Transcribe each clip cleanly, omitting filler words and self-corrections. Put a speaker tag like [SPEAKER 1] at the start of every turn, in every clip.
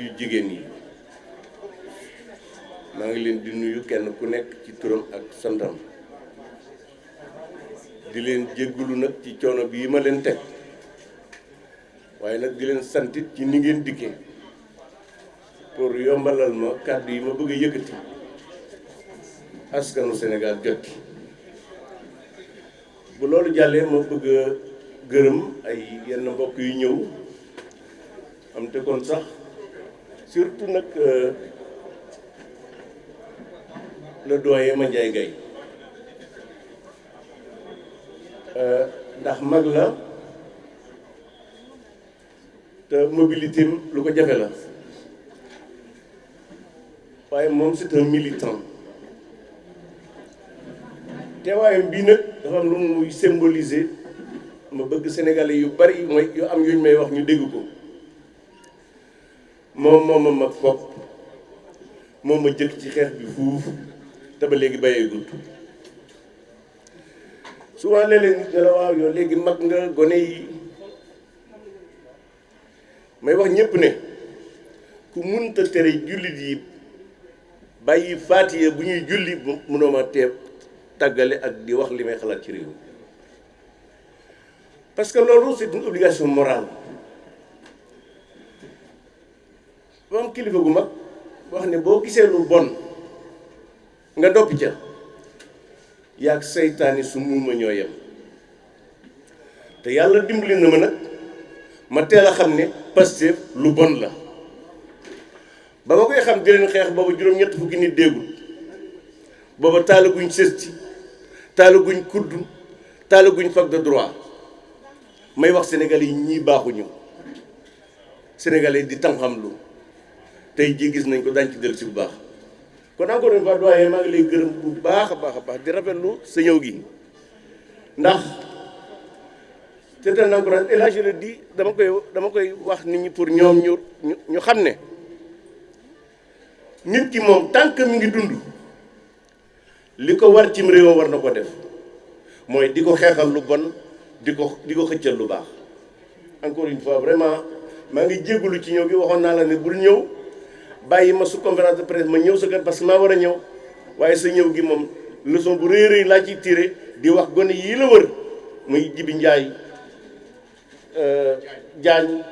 [SPEAKER 1] yu jigéen yi maa ngi leen di nuyu kenn ku nekk ci turam ak santam di leen jéggulu nag ci coono bii ma leen teg waaye nag di leen santit ci ni ngeen dikkee pour yombalal ma kàddu yi ma bëgg a yëkkati askanu Sénégal jot bu loolu jàllee ma bëgg a gërëm ay yenn mbokk yu ñëw am te kon sax surtout nag le doyen Mandiaye Gaye ndax mag la te mobilité lu ko jafe la waaye moom c'est un militant teewaayam bii nag dafa am lu muy symboliser ma bëgg sénégalais yu bari mooy yu am yuñ may wax ñu dégg ko moom ma mag fopp moom ma jëkk ci xeex bi fuuf te ba léegi bàyyee gudd souvent léeg-léeg nit ne la waaw yow léegi mag nga gone yi may wax ñépp ne ku munta tere jullit yi bàyyi faatiya bu ñuy julli mënoo ma teeb tàggale ak di wax li may xalaat ci réew parce que loolu c'est une obligation morale moom kilifa gu mag wax ne boo gisee lu bon nga noppi ca yaag seytaani su muuma ñoo yem te yàlla dimbali na ma nag ma teel a xam ne Pastef lu bon la ba ma koy xam di leen xeex booba juróom-ñett fukki nit déggul booba taalaguñ sësti taalaguñ kudd taalaguñ fac de droit may wax sénégalais yi ñii baaxuñu sénégalais di tam-xam lu tey jii gis nañ ko dañ ci dellu si bu baax kon encore une fois doyen maa ngi lay gërëm bu baax a baax di rafetlu sa ñëw gi ndax c'est un encouragement et là je le dis dama koy wax nit ñi pour ñoom ñu xam ne nit ki moom tant que mi ngi dund li ko war cim réewam war na ko def mooy di ko xeexal lu bon di ko xëccal lu baax encore une fois vraiment maa ngi jégalu ci ñëw gi waxoon naa la ne bul ñëw bàyyi ma su conférence de presse ma ñëw sa kër parce que maa war a ñëw waaye sa ñëw gi moom leçon bu rëy rëy laa ciy tiré di wax gone yii la wër muy Jibi Ndiaye Diagne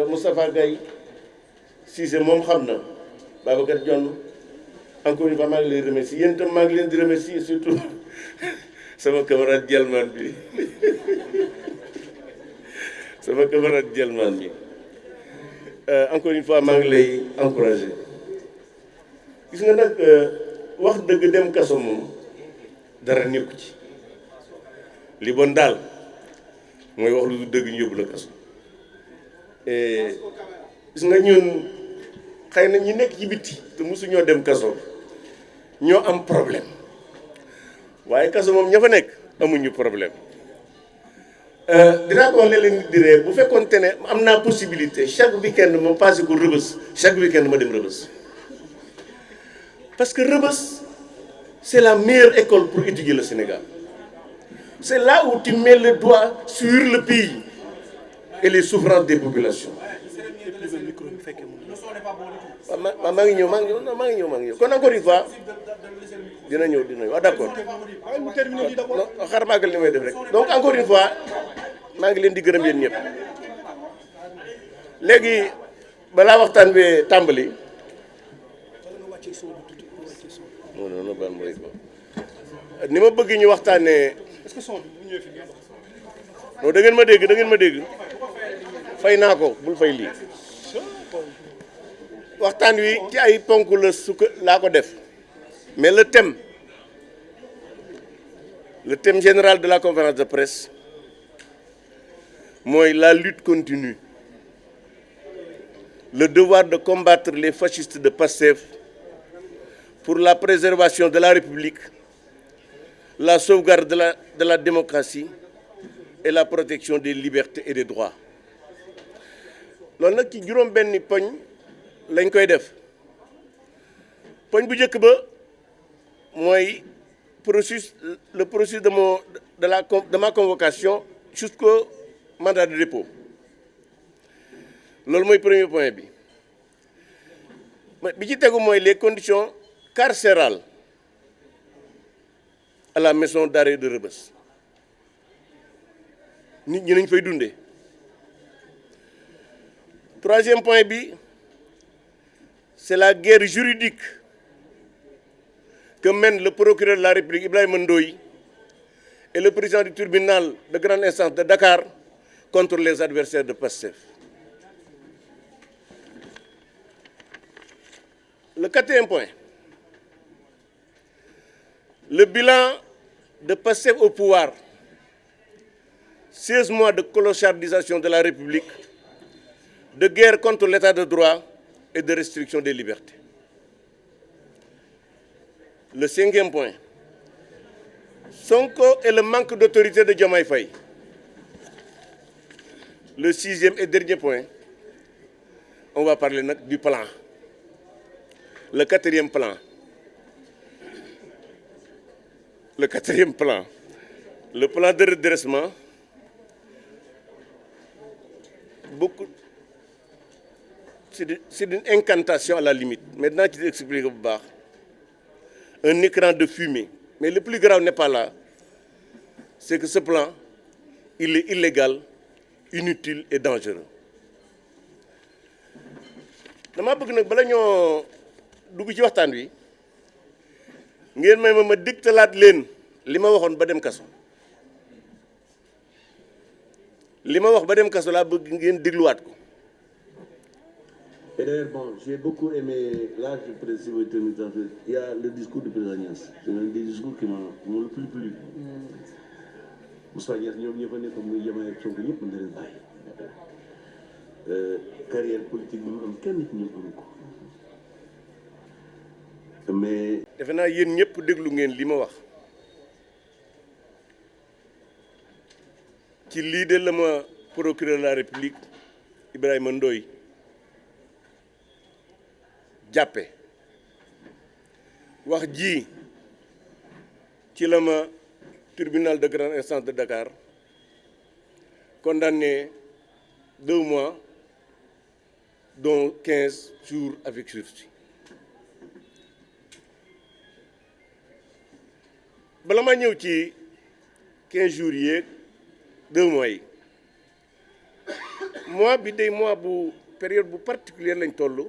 [SPEAKER 1] Moustapha Gaye Cissé moom xam na Babacar Dione encore une fois maa ngi lay remercier yéen itam maa ngi leen di remercier surtout sama camarade Jelman bi sama camarade Jelman bi encore une fois maa ngi lay encourager gis nga nag wax dëgg dem kaso moom dara nekku ci li bon daal mooy wax lu dëgg ñu yóbbu la kaso gis nga ñun xëy na ñi nekk ci bitti te mosu ñoo dem kaso ñoo am problème waaye kaso moom ña fa nekk amuñu problème dinaa ko wax léeg-léeg nit di ree bu fekkoonte ne am naa possibilité chaque week-end ma passé ko Rebeuss chaque week-end ma dem Rebeuss parce que Rebeuss c'est la meilleure école pour étudier le Sénégal c'est là où tu mets le doigt sur le pays et les souffrances des populations maa ngi ñëw kon encore une fois dina ñëw waaw d'accord xar maagal li may def rek donc encore une fois maa ngi leen di gërëm yéen ñëpp léegi balaa waxtaan bi tàmbali non ban mooy ko ni ma bëgg ñu waxtaanee non da ngeen ma dégg fay naa ko bul fay lii waxtaan wi ci ay ponk la laa ko def mais le thème général de la conférence de presse mooy la lutte continue le devoir de combattre les fascistes de Pastef pour la préservation de la République, la sauvegarde de la démocratie et la protection des libertés et des droits. loolu nag ci juróom-benni poñ lañ koy def poñ bu njëkk ba mooy le processus de ma convocation jusqu'au mandat de dépôt loolu mooy premier point bi bi ci tegu mooy les conditions carcérales à la maison d'arrêt de Rebeuss nit ñi nañ fay dundee. Troisième point bi c'est la guerre juridique que mène le procureur de la République Ibrahima Ndoye et le président du tribunal de grande instance de Dakar contre les adversaires de Pastef. Le quatrième point, le bilan de Pastef au pouvoir, 16 mois de clochardisation de la République, de guerre contre l'état de droit et de restriction des libertés. Le cinquième point, Sonko et le manque d'autorité de Diomaye Faye. Le sixième et dernier point, on va parler du plan. Le quatrième plan. Le quatrième plan. Le plan de redressement. C'est d'une incantation à la limite. Maintenant, je t'explique. Un écran de fumée. Mais le plus grave n'est pas là. C'est que ce plan, il est illégal, inutile et dangereux. dama bëgg nag bala ñoo dugg ci waxtaan wi ngeen may ma digtalaat leen li ma waxoon ba dem kaso li ma wax ba dem kaso laa bëgg ngeen dégluwaat ko.
[SPEAKER 2] Et d'ailleurs, bon, j'ai beaucoup aimé, là je précise, il y a le discours du président Niass. C'est l'un des discours qui m'ont le plus plu. Moussa Niass, nous sommes venus comme nous avons fait un peu de carrière politique, nous avons kenn ñu am ko. Mais
[SPEAKER 1] defe naa yéen ñëpp déglu ngeen li ma wax ci lii de la ma procureur de la République Ibrahima Ndoye jàppe wax ji ci la ma tribunal de grande instance de Dakar condamné 2 mois dont 15 jours avec sursis. bala ma ñëw ci 15 jours yeeg 2 mois yi mois bi day mois bu période bu particulière lañ toll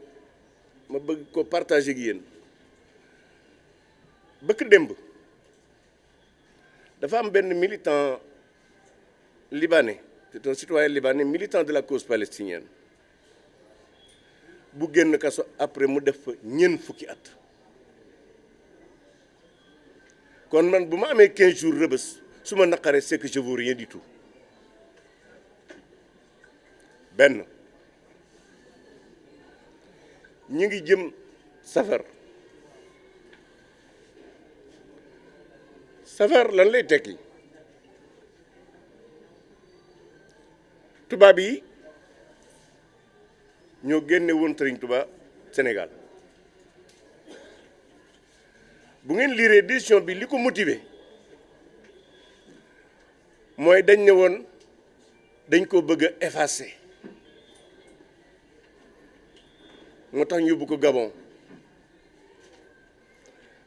[SPEAKER 1] ma bëgg ko partager ak yéen bëkk démb dafa am benn militant libanais c'est un citoyen libanais militant de la cause palestinienne bu génn kaso après mu def fa ñeent fukki at kon man bu ma amee 15 jours Rebeuss su ma naqaree c'est que je vaux rien du tout benn ñu ngi jëm safar lan lay tekki tubaab yi ñoo génne woon Serigne Touba Sénégal bu ngeen lire décision bi li ko motiver mooy dañ ne woon dañ ko bëgg a effacer moo tax ñu yóbbu ko Gabon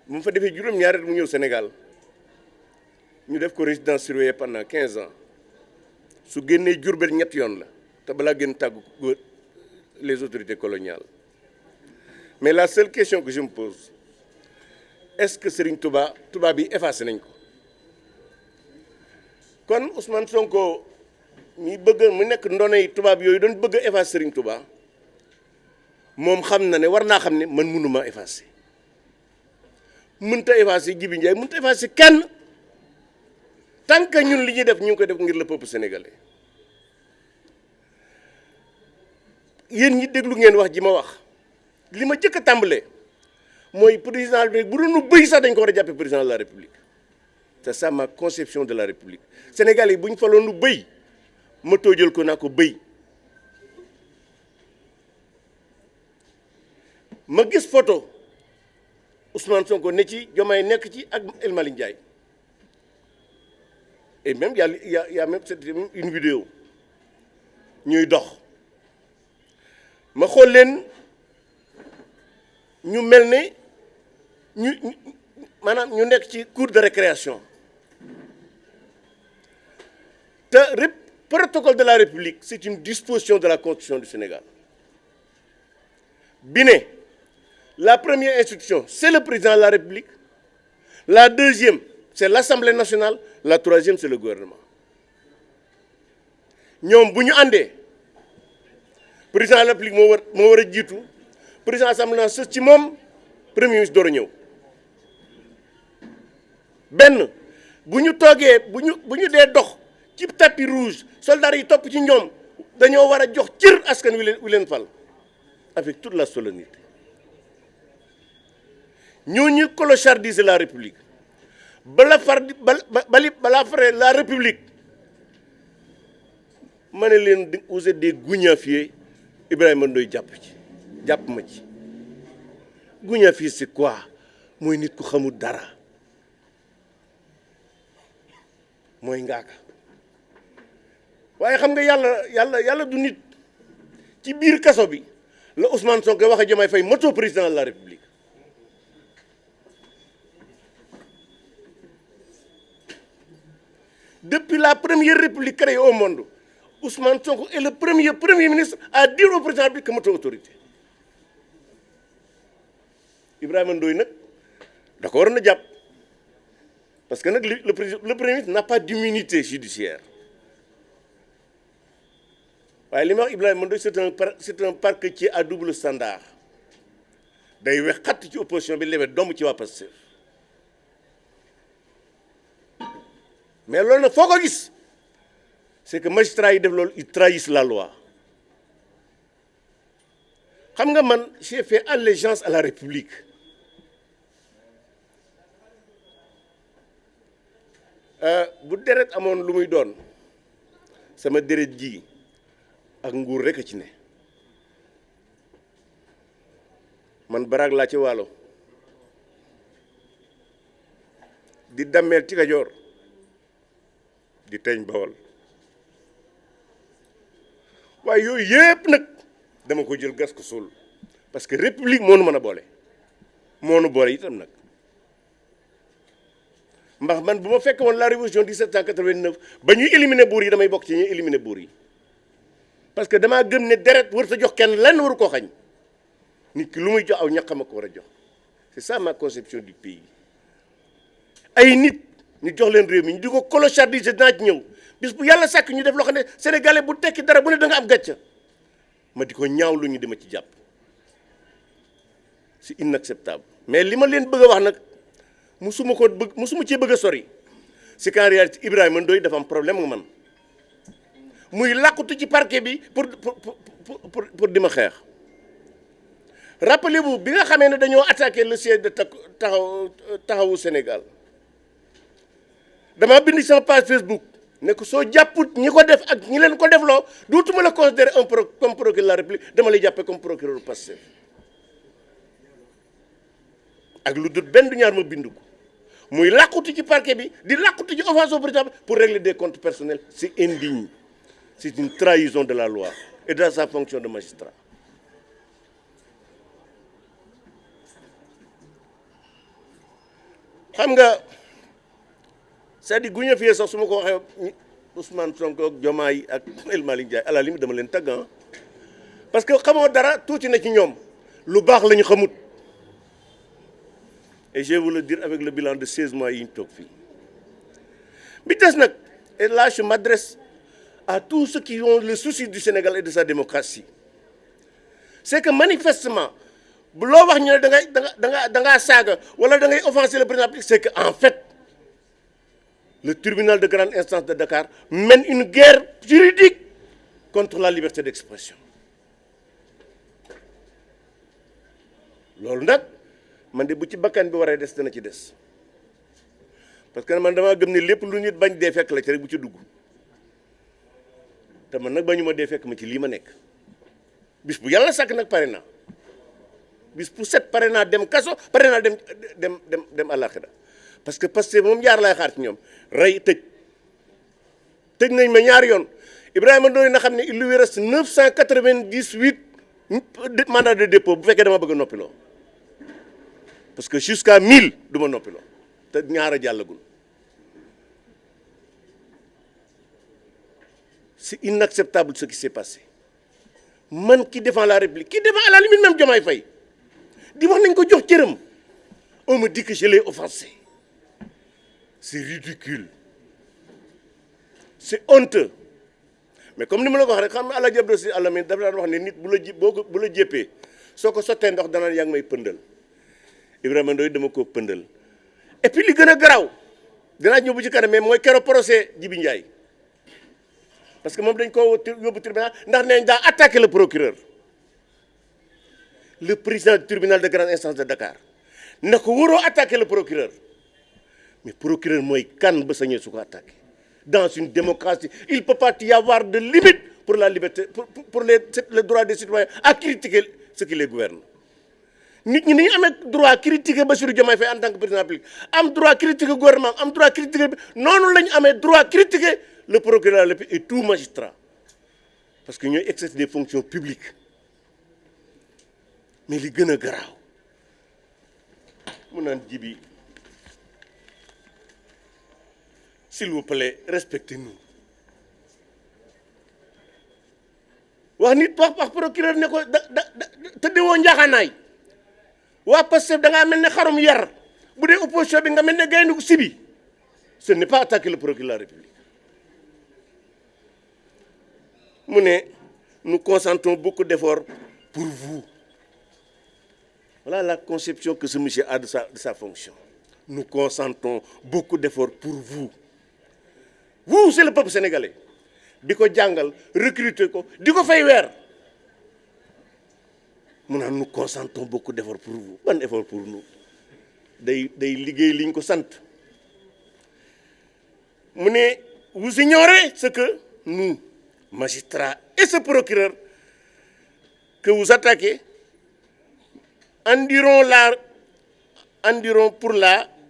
[SPEAKER 1] bu mu fa defee juróom-ñaari at mu ñëw Sénégal ñu def ko résidence surveillée pendant 15 ans su génnee Diourbel ñetti yoon la te balaa gën tàggu les autorités coloniales mais la seule question que je me pose est-ce que Serigne Touba bi effacé nañ ko kon Ousmane Sonko mi bëgg mu nekk ndonay tubaab yooyu doon bëgg a effacer Serigne Touba moom xam na ne war naa xam ne man mënuma effacer mënta effacer Djibi Ndiaye mënta effacer kenn tant que ñun li ñuy def ñu ngi koy def ngir le peuple sénégalais yéen ñi déglu ngeen wax ji ma wax li ma jëkk a tàmbalee mooy président de la République bu doon bëy sax dañ ko war a jàppee président de la République c'est ça ma conception de la République Sénégal yi bu ñu faloon lu bëy ma toojal ko naa ko bëy ma gis photo Ousmane Sonko ne ci Diomaye nekk ci ak El Malick Ndiaye et même y a même une vidéo ñuy dox ma xool leen ñu mel ne maanaam ñu nekk ci cour de récréation te protocole de la République c'est une disposition de la Constitution du Sénégal bi ne la première institution c'est le président de la République, la deuxième c'est l'Assemblée nationale, la troisième c'est le gouvernement. ñoom bu ñu àndee président de la République moo war a jiitu président Assemblée nationale sës ci moom premier ministre door a ñëw benn bu ñu toogee bu ñu dee dox ci tapis rouge soldats yi topp ci ñoom dañoo war a jox cër askan wi leen fal avec toute la solennité ñooñu clochardiser la République balaa fare la République ma ne leen vous êtes des gougnafiers. Ibrahima Ndoye jàpp ma ci gougnafier c'est quoi mooy nit ku xamul dara mooy ngaaka waaye xam nga yàlla du nit ci biir kaso bi la Ousmane Sonko wax a Diomaye Faye moto président de la République depuis la première république créée au monde Ousmane Sonko est le premier ministre à dire au président bi que moto autorité Ibrahima Ndoye nag da ko waroon a jàpp parce que nag le premier ministre n'a pas d'immunité judiciaire waaye li ma wax Ibrahima Ndoye c'est un parquetier à double standard day wex xatt ci opposition bi lewet doom ci waa Pastef mais loolu nag foo ko gis c'est que magistrats yi def loolu ils trahissent la loi xam nga man j'ai fait allégeance à la République bu deret amoon lu muy doon sama deret ji ak nguur rek a ci ne man baraag laa ci Waalo di dammeel ci Kajoor di teeñ Bawol waaye yooyu yëpp nag dama ko jël gas ko suul parce que République moo nu mën a boole moo nu boole itam nag ndax man bu ma fekk woon la révolution 1789 ba ñuy éliminer buur yi damay bokk ci ñuy éliminer buur yi parce que damaa gëm ne deret war sa jox kenn lenn waru koo xañ nit ki lu muy jox aw ñaqama ko war a jox c'est ça ma conception du pays ay nit ñu jox leen réew mi ñu di ko clochardiser dinaa ci ñëw bis bu yàlla sàkk ñu def loo xam ne sénégalais bu tekki dara bu ne da nga am gàcca ma di ko ñaaw lu ñu dima ci jàpp c'est inacceptable mais li ma leen bëgg a wax nag musuma cee bëgg a sori c'est qu'en réalité Ibrahima Ndoye dafa am problème nga man muy làqutu ci parquet bi pour di ma xeex rappelez-vous bi nga xamee ne dañoo attaqué le siège de taxawu Sénégal dama bind sama page Facebook ne ko soo jàpput ñi ko def ak ñi leen ko defloo dootuma la considérer comme procureur de la République dama lay jàppee comme procureur Pastef ak lu dul benn du ñaar ma bind ko muy làqutu ci parquet bi di làqutu ci offense au président pour régler des comptes personnels c'est indigne c'est une trahison de la loi et de sa fonction de magistrat xam nga c'est-à-dire guña fiyee sax su ma ko waxee Ousmane Sonko ak Diomaye ak El Malick Ndiaye à la limite dama leen tagg parce que xamoo dara tuuti na ci ñoom lu baax la ñu xamut et je vais vous le dire avec le bilan de 16 mois yi ñu toog fii bi des nag et là je m'adresse à tous ceux qui ont le souci du Sénégal et de sa démocratie c'est que manifestement bu loo wax ñu ne da ngaa saaga wala da ngay offenser le président c'est que en fait le tribunal de grande instance de Dakar mène une guerre juridique contre la liberté d'expression loolu nag man de bu ci bakkan bi waree des dana ci des parce que man damaa gëm ne lépp lu nit bañ dee fekk la ci rek bu ci dugg te man nag bañu ma dee fekk ma ci lii ma nekk bis bu yàlla sàkk nag pare naa bis bu set pare naa dem kaso pare naa dem àllaaxira parce que moom jaar laay xaar ci ñoom rey tëj nañ ma ñaari yoon Ibrahima Ndoye na xam ne il lui reste 998 mandat de dépôt bu fekkee dama bëgg a noppiloo parce que jusqu'à 1000 du ma noppiloo te ñaara jàllagul. C'est inacceptable ce qui s'est passé man qui défend la République qui défend à la limite même Diomaye Faye di wax nañ ko jox cëram on me dit que je l'ai offensé. C'est ridicule c'est honteux mais comme ni ma la ko wax rek xam nga àla jab dosi àlla mi dafa daan wax ne nit bu la ji bu la jéppee soo ko sottee ndox danaan yaa ngi may pëndal Ibrahima Ndoye dama ko pëndal et puis li gën a garaaw dinaa ñëw bu ci kanam mais mooy keroog procès Djibi Ndiaye parce que moom dañ ko yóbbu tribunal ndax neñ daa attaqué le procureur le président du tribunal de grande instance de Dakar na ko waroo attaqué le procureur mais procureur mooy kan ba sañee su ko attaqué dans une démocratie il peut pas y avoir de limite pour la liberté pour le droit des citoyens à critiquer ce qui les gouverne nit ñi ni ñu amee droit critiquer Bassirou Diomaye Faye en tant que président de la République am droit critiquer gouvernement am droit critiquer noonu la ñu amee droit critiquer le procureur de la République et tout magistrat parce que ñooy exercer des fonctions publiques mais li gën a garaaw mu naan Djibi s'il vous plaît respectez-nous wax nit wax procureur ne ko tëddewoo njaaxaanaay waa Pastef da ngaa mel ne xarum yar bu dee opposition bi nga mel ne gaynde sibi ce n'est pas attaquer le procureur de la République mu ne nous consentons beaucoup d'efforts pour vous voilà la conception que ce monsieur a de sa fonction nous consentons beaucoup d'efforts pour vous vous c'est le peuple sénégalais di ko jàngal recruter ko di ko fay weer mu naan nous consentons beaucoup d'efforts pour vous ban effort pour nous day liggéey liñ ko sant mu ne vous ignorez ce que nous magistrats et ce procureur que vous attaquez endiront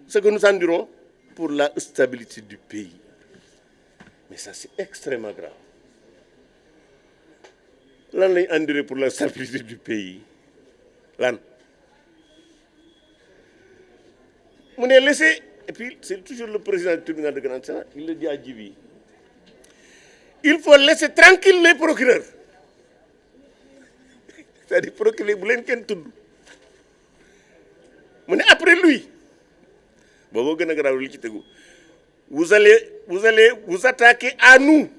[SPEAKER 1] ce que nous endirons pour la stabilité du pays mais ça c'est extrêmement grave lan lañ endurer pour la stabilité du pays lan mu ne laisser et puis c'est toujours le président du tribunal de grande instance il le dit à Djibi il faut laisser tranquille les procureurs c'est-à-dire procureur bu leen kenn tudd mu ne après lui booboo gën a garaaw li ci tegu vous allez vous attaquer à nous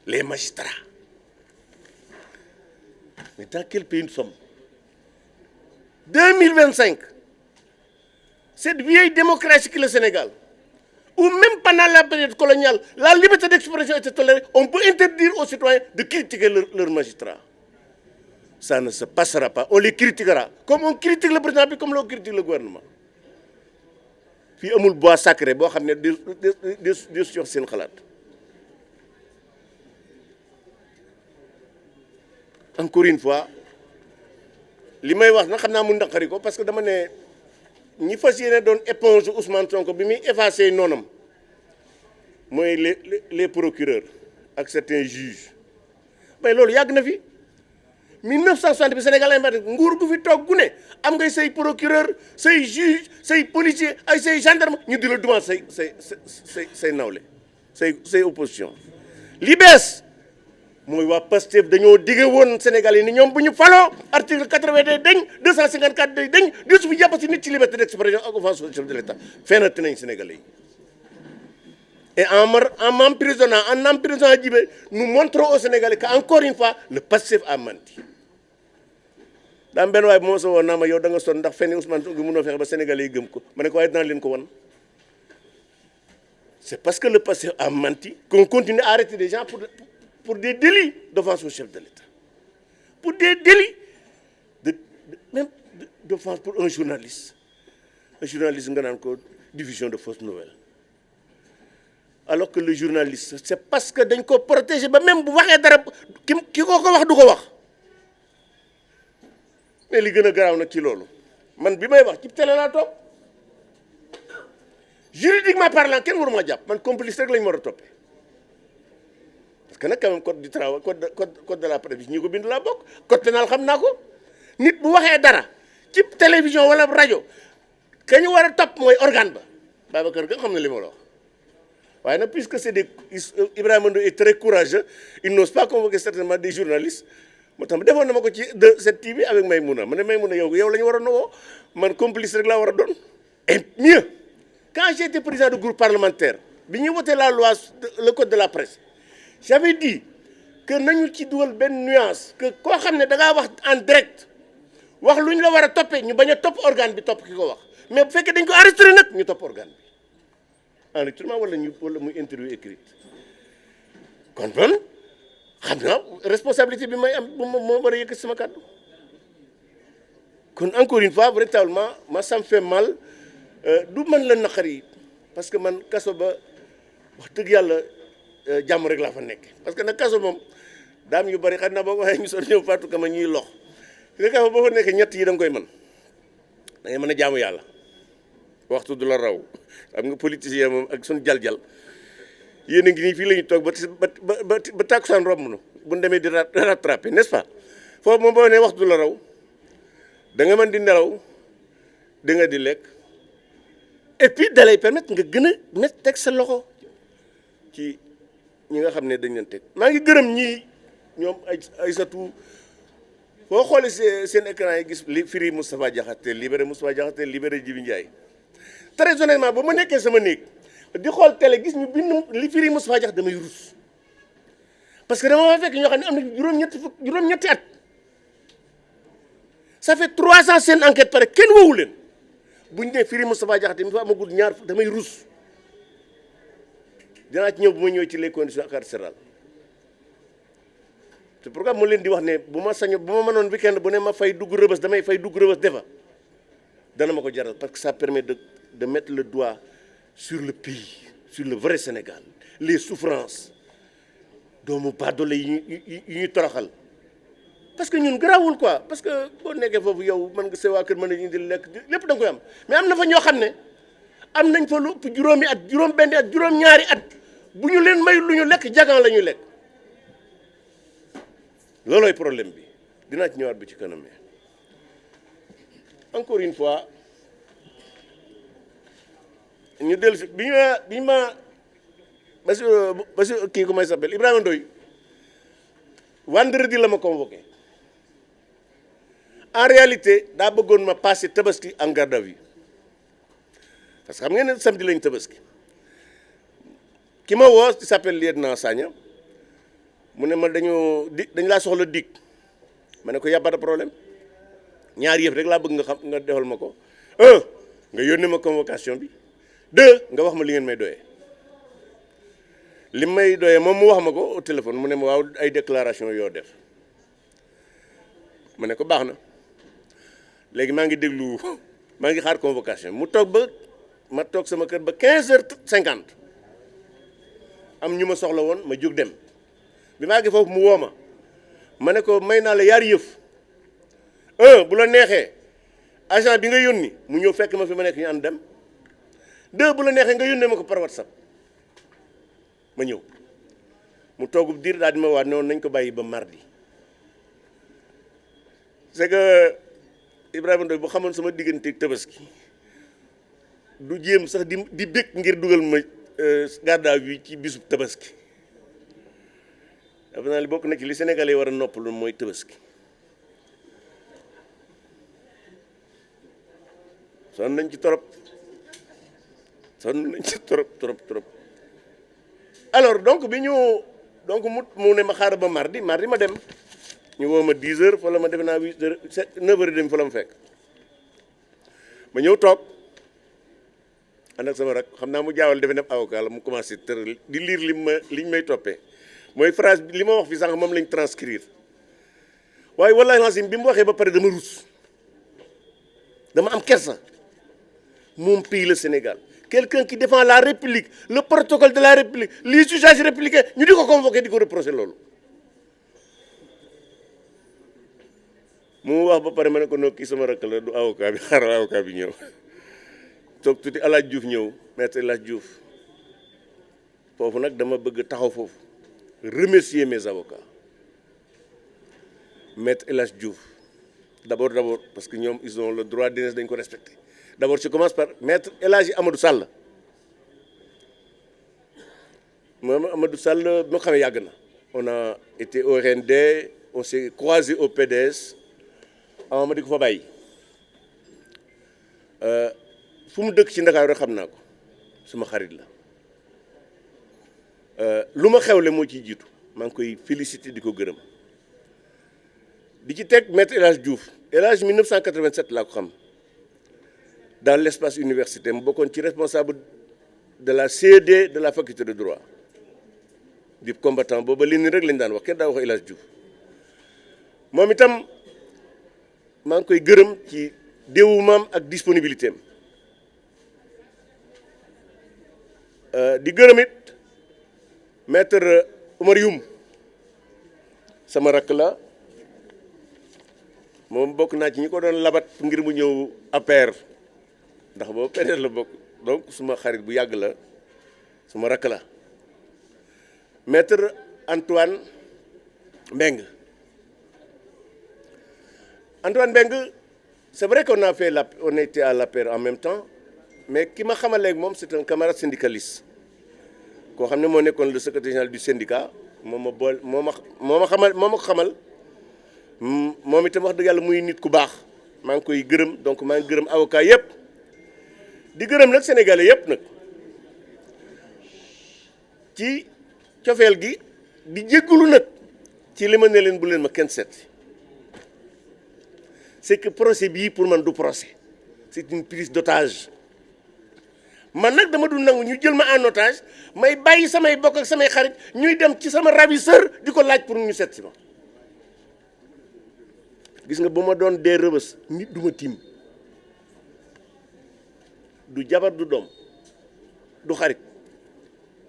[SPEAKER 1] les magistrats mais dans quel pays nous sommes 2025 cette vieille démocratie que le Sénégal ou même pendant la période coloniale la liberté d'expression était tolérée on peut interdire aux citoyens de critiquer leurs magistrats ça ne se passera pas on les critiquera comme on critique le président bi comme on critique le gouvernement fii amul bois sacré boo xam ne di jox seen xalaat encore une fois li may wax nag xam naa mu naqari ko parce que dama ne ñi fas yéene doon éponge Ousmane Sonko bi muy effacé noonam mooy les procureurs ak certains juges mais loolu yàgg na fi 1960 bi Sénégal ay mbati nguur gu fi toog gu ne am ngay say procureur say juge say policier ay say gendarme ñu di la dumaat say nawle say opposition li bees mooy waa Pastef dañoo digge woon Sénégal yi ni ñoom bu ñu faloo article 80 day dañ 254 day dañ di su fi jàpp si nit ci liberté d'expression ak offense au chef de l'État fenati nañ Sénégalais yi et en m'emprisonnant en emprisonnant Djibi nous montrons aux Sénégalais qu'encore une fois le Pastef a menti daam benn waaye bu moo so woon naa ma yow da nga sonn ndax fenn Ousmane Sonko mënoo fexe ba Sénégalais yi gëm ko ma ne ko waaye dinaa leen ko wan c'est parce que le Pastef a menti qu'on continue à arrêter des gens pour des délits d'offense au chef de l'État pour des délits même d'offense pour un journaliste nga naan ko diffusion de fausses nouvelles alors que le journaliste c'est parce que dañ ko protéger ba même bu waxee dara ki ko wax du ko wax mais li gën a garaaw nag ci loolu man bi may wax ci télé laa toog juridiquement parlant kenn waruma jàpp man complice rek lañ war a toppee parce que nag quand même code du travail code de la presse bi ñi ko bind laa bokk code pénal xam naa ko nit bu waxee dara ci télévision wala rajo ka ñu war a topp mooy organe ba Babacar nga xam ne li ma la wax waaye nag puisque c'est des Ibrahima Ndoye est très courageux il n'ose pas convoquer certainement des journalistes moo tax defoon na ma ko ci de cette TV avec Maïmouna ma ne Maïmouna yow la ñu war a nowoo man complice rek laa war a doon et mieux quand j'étais président du groupe parlementaire bi ñuy voté la loi le code de la presse j'avais dit que nañu ci dugal benn nuance que koo xam ne da ngaa wax en direct wax lu ñu la war a toppee ñu bañ a topp organe bi topp ki ko wax mais bu fekkee dañ ko enregistré nag ñu topp organe bi enregistrement wala muy interview écrite kon bon xam naa responsabilité bi may am moo war a yëkkati sama kàddu kon encore une fois véritablement ma ça me fait mal du man la naqari parce que man kaso ba wax dëgg yàlla jàmm rek laa fa nekk parce que nag kaso moom daam yu bari xam naa boo ko waxee ñu soon ñëw Fatou Kama ñuy lox nga kaso boo fa nekkee ñett yi da nga koy mën da ngay mën a jaamu yàlla waxtu du la raw xam nga politicien moom ak suñu jal-jal yéen a ngi nii fii la ñu toog ba tàkkusaan romb nu bu ñu demee di rattraper n'est-ce pas foofu moom boo nee waxtu du la raw da nga mën di nelaw da nga di lekk et puis da lay permettre nga gën a mettre teg sa loxo ci ñi nga xam ne dañ leen teg maa ngi gërëm ñii ñoom ay satu boo xoolee seen écran yi gis li firi Moustapha Diakhaté libéré Moustapha Diakhaté libéré Djibi Ndiaye très honnêtement ba ma nekkee sama néeg di xool télé gis ñu bind li firi Moustapha Diakhaté damay rus parce que dama fa fekk ñoo xam ne am na juróom-ñetti at ça fait 3 ans seen enquête pare kenn woowu leen bu ñu nee firi Moustapha Diakhaté mi fa amagul ñaar damay rus dinaa ci ñëw bu ma ñëwee ci les conditions carcérales c'est pourquoi mu leen di wax ne bu ma mënoon week-end bu ne ma fay dugg rëbës damay fay dugg rëbës defa dana ma ko jaral parce que ça permet de mettre le doigt sur le pays sur le vrai Sénégal les souffrances doomu baadoole yi ñuy toroxal parce que ñun garaawul quoi parce que boo nekkee foofu yow mën nga see waa kër mën nañu indi lekk lépp da nga koy am mais am na fa ñoo xam ne am nañ fa lu ëpp juróomi at juróom-benni at juróom-ñaari at bu ñu leen may lu ñu lekk jagan la ñuy lekk loolooy problème bi dinaa ci ñëwaat bi ci kanam encore une fois ñu dellu si bi ma Bassirou kii comment il s'appelle Ibrahima Ndoye vendredi la ma convoqué en réalité daa bëggoon ma passer tabaski en garde à vue parce que xam ngeen ne samedi lañ tabaski ki ma woo il s'appelle lieutenant Sagna mu ne ma dañu laa soxla dig ma ne ko y a pas de problème ñaar yëf rek laa bëgg nga xam nga defal ma ko 1 nga yónnee ma convocation bi 2 nga wax ma li ngeen may doyee li may doyee moom mu wax ma ko au téléphone mu ne ma waaw ay déclaration yoo def ma ne ko baax na léegi maa ngi déglu maa ngi xaar convocation mu toog ba ma toog sama kër ba 15h50 am ñu ma soxla woon ma jóg dem bi maa ngi foofu mu woo ma ne ko may naa la yaari yëf 1 bu la neexee agent bi nga yónni mu ñëw fekk ma fi ma nekk ñu ànd dem 2 bu la neexee nga yónnee ma ko par WhatsApp ma ñëw mu toogub diir daal di ma waat ne woon nañ ko bàyyi ba mardi c'est que Ibrahima Ndoye bu xamoon sama digganteeg tabaski du jéem sax di bëgg ngir dugal ma garde à vue ci bisub tabaski dafa naa li bokk na ci li Sénégalais war a noppalu mooy tabaski sonn nañ ci trop trop alors donc bi ñu donc mu ne ma xaaral ba mardi ma dem ñu woo ma 10 heures fa la ma defe naa 8 heures 9 heures et demi fa la ma fekk ma ñëw toog ànd ak sama rak xam naa mu jaawal defe def avocat la mu commencé tëral di lire liñ may toppee mooy phrase bi li ma wax fi sànq moom lañ transcrire waaye wallahi lancim bi mu waxee ba pare dama rus dama am kersa mon pays le Sénégal quelqu'un qui défend la République le protocole de la République les usages républicains ñu di ko convoqué di ko reproché loolu mu wax ba pare ma ne ko noo kii sama rakk la du avocat bi xaaral avocat bi ñëw toog tuuti El Hadj Diouf ñëw maître El Hadj Diouf foofu nag dama bëgg taxaw foofu remercier mes avocats. Maître El Hadj Diouf, d'abord, parce que ñoom ils ont le droit d'aînesse dañ ko respecter. D'abord, je commence par Maître El Hadji Amadou Sall. Moom Amadou Sall moo xam ne yàgg na. On a été au RND, on s'est croisé au PDS. Ma di ko fa bàyyi. Fu mu dëkk ci Ndakaaru rek xam naa ko. Suma xarit la. Lu ma xewle moo ciy jiitu. Maa ngi koy féliciter di ko gërëm. Di ci teg Maître El Hadj Diouf. El Hadj 1987 laa ko xam. Dans l'espace universitaire mu bokkoon ci responsable de la CED de la faculté de droit. Di combattant booba li ni rek lañ daan wax kenn daa wax El Hadj Diouf. Moom itam maa ngi koy gërëm ci déwumaam ak disponibilité am. Di gërëm it Maître Oumar Youm sama rakk la moom bokk naa ci ñi ko doon labat ngir mu ñëw APR ndax boobu PDS la bokk donc suma xarit bu yàgg la suma rakk la. Maître Antoine Mbengue. Antoine Mbengue, c'est vrai qu'on était à l'APR en même temps, mais ki ma xamal léegi moom c'est un camarade syndicaliste koo xam ne moo nekkoon le secrétaire général du syndicat moo ma ko xamal moom itam wax dëgg yàlla muy nit ku baax maa ngi koy gërëm donc maa ngi gërëm avocat yëpp di gërëm nag sénégalais yëpp nag ci cofeel gi di jéggalu nag ci li ma ne leen bu leen ma kenn seet c'est que procès bii pour man du procès c'est une prise d'otage man nag dama du nangu ñu jël ma en otage may bàyyi samay bokk ak samay xarit ñuy dem ci sama ravisseur di ko laaj pour ñu seet si ma gis nga bu ma doon dee rëbës nit du ma tiim du jabar du doom du xarit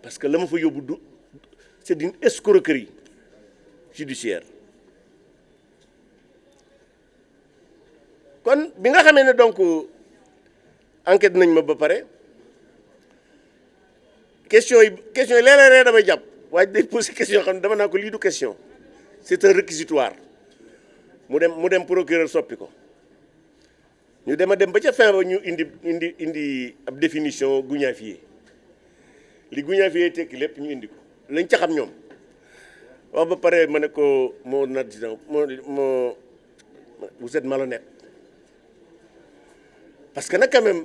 [SPEAKER 1] parce que la ma fa yóbbu du c'est d'une escroquerie judiciaire kon bi nga xamee ne donc enquête nañ ma ba pare question yi léeg-léeg damay jàpp waaye day poser question xam ne dama naa ko lii du question c'est un réquisitoire mu dem procureur soppi ko ñu dem ba ca fin ba ñu indi ab définition guñaafiye li guñaafiye tekki lépp ñu indi ko lañ ca xam ñoom wax ba pare ma ne ko mon adjudant moo vous êtes malhonnête parce que nag quand même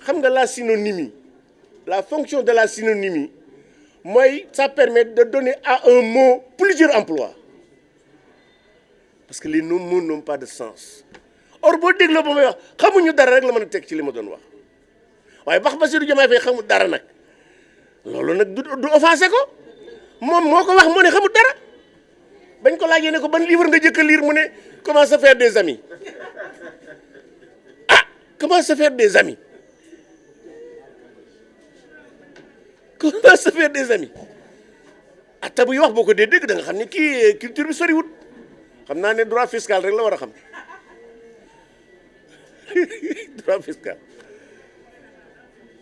[SPEAKER 1] xam nga la synonymie la fonction de la synonymie mooy ça permet de donner à un mot plusieurs emplois parce que les mots n'ont pas de sens or boo dégloo ba may wax xamuñu dara rek la mën a teg ci li ma doon wax waaye Bassirou Diomaye Faye xamul dara nag loolu nag du offensé ko moom moo ko wax mu ne xamul dara bañ ko laajee ne ko ban livre nga jëkk a lire mu ne comment se faire des amis comment se faire des amis comment se faire des amis te buy wax boo ko dee dégg da nga xam ne kii culture bi soriwut xam naa ne droit fiscal rek la war a xam droit fiscal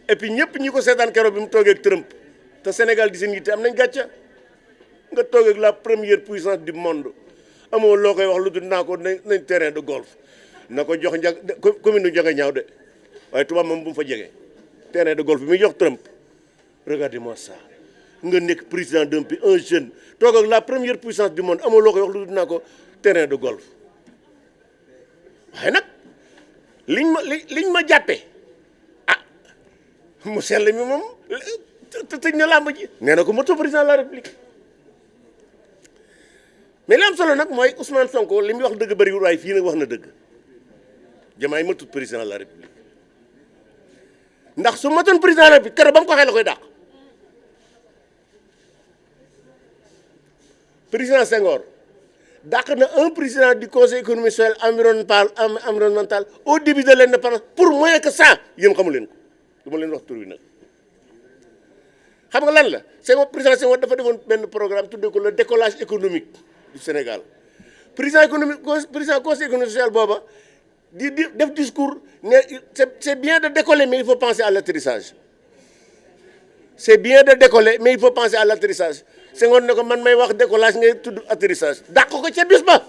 [SPEAKER 1] et puis ñëpp ñi ko seetaan keroog bi mu toogee ak Trump te Sénégal di seen yitte am nañ gàcca nga toog ak la première puissance du monde amoo loo koy wax lu dul naa ko nañ terrain de golf na ko jox commune nu Ndiaga Ñaaw de waaye tubaab moom bu mu fa jege terrain de golf bi muy jox Trump regardez-moi ça nga nekk président d'un pays un jeune toog ak la première puissance du monde amoo loo koy wax lu dul naa ko terrain de golf waaye nag liñ ma jàppee mu sell mi moom tëj na làmb ji nee na ko moto président de la république mais li am solo nag mooy Ousmane Sonko li muy wax dëgg bëriwul waaye fii nag wax na dëgg Diomaye matut président de la république ndax su matoon président de la république keroog ba mu ko waxee la koy dàq président Senghor dàq na un président du conseil économique social environnemental au début de l'indépendance pour moins que ça yéen xamu leen ko du ma leen wax tur wi nag xam nga lan la Senghor président Senghor dafa defoon benn programme tuddee ko le décollage économique du Sénégal président conseil économique social booba di def discours ne c'est bien de décoller mais il faut penser à l'atterrissage c'est bien de décoller mais il faut penser à l'atterrissage Senghor ne ko man may wax décollage ngay tudd atterrissage dàq ko ca bis ba.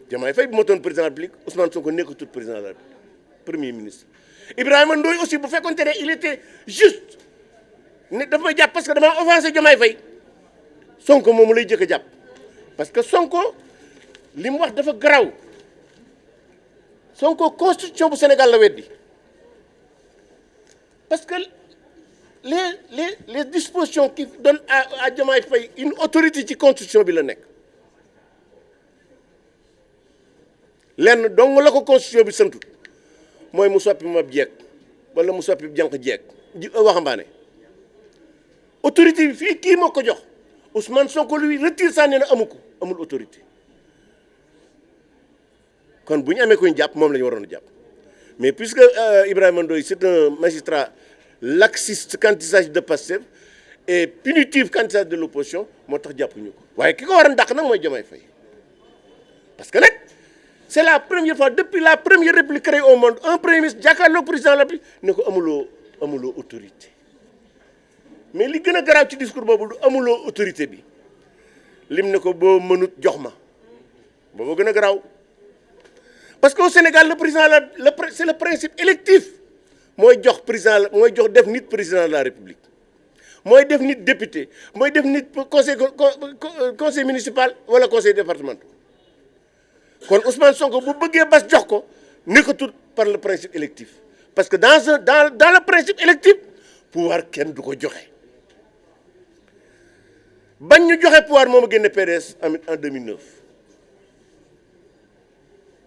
[SPEAKER 1] Diomaye Faye bi moo doon président de la République Ousmane Sonko nekkatul président de la République premier ministre. Ibrahima Ndoye aussi bu fekkoon ne il était juste ne dafa may jàpp parce que damaa offensé Diomaye Faye Sonko moomu lay jëkk a jàpp parce que Sonko li mu wax dafa garaaw Sonko constitution bu Sénégal la weddi parce que les dispositions qui donnent à Diomaye Faye une autorité ci constitution bi la nekk lenn dong la ko constitution bi santu mooy mu soppi ma jeeg wala mu soppi jànq jeeg waxambaane autorité bi fii kii moo ko jox Ousmane Sonko lui retire sa nee na amul autorité kon bu ñu amee ko ñu jàpp moom la ñu waroon a jàpp mais puisque Ibrahima Ndoye c'est un magistrat laxiste quand il s'agit de Pastef et punitif quand il s'agit de l'opposition moo tax jàppuñu ko waaye ki ko war a dàq nag mooy Diomaye Faye parce que nag c'est la première fois depuis la première république créée au monde un premier ministre jàkkaarloog président de la République ne ko amuloo autorité mais li gën a garaaw ci discours boobu du amuloo autorité bi lim ne ko boo mënut jox ma boobu gën a garaaw parce que au Sénégal le président c'est le principe électif mooy jox président mooy jox def nit président de la République mooy def nit député mooy def nit conseil municipal wala conseil départemental kon Ousmane Sonko bu bëggee bas jox ko nekkatul par le principe électif parce que dans le principe électif pouvoir kenn du ko joxe bañ ñu joxe pouvoir moom a génne PDS en 2009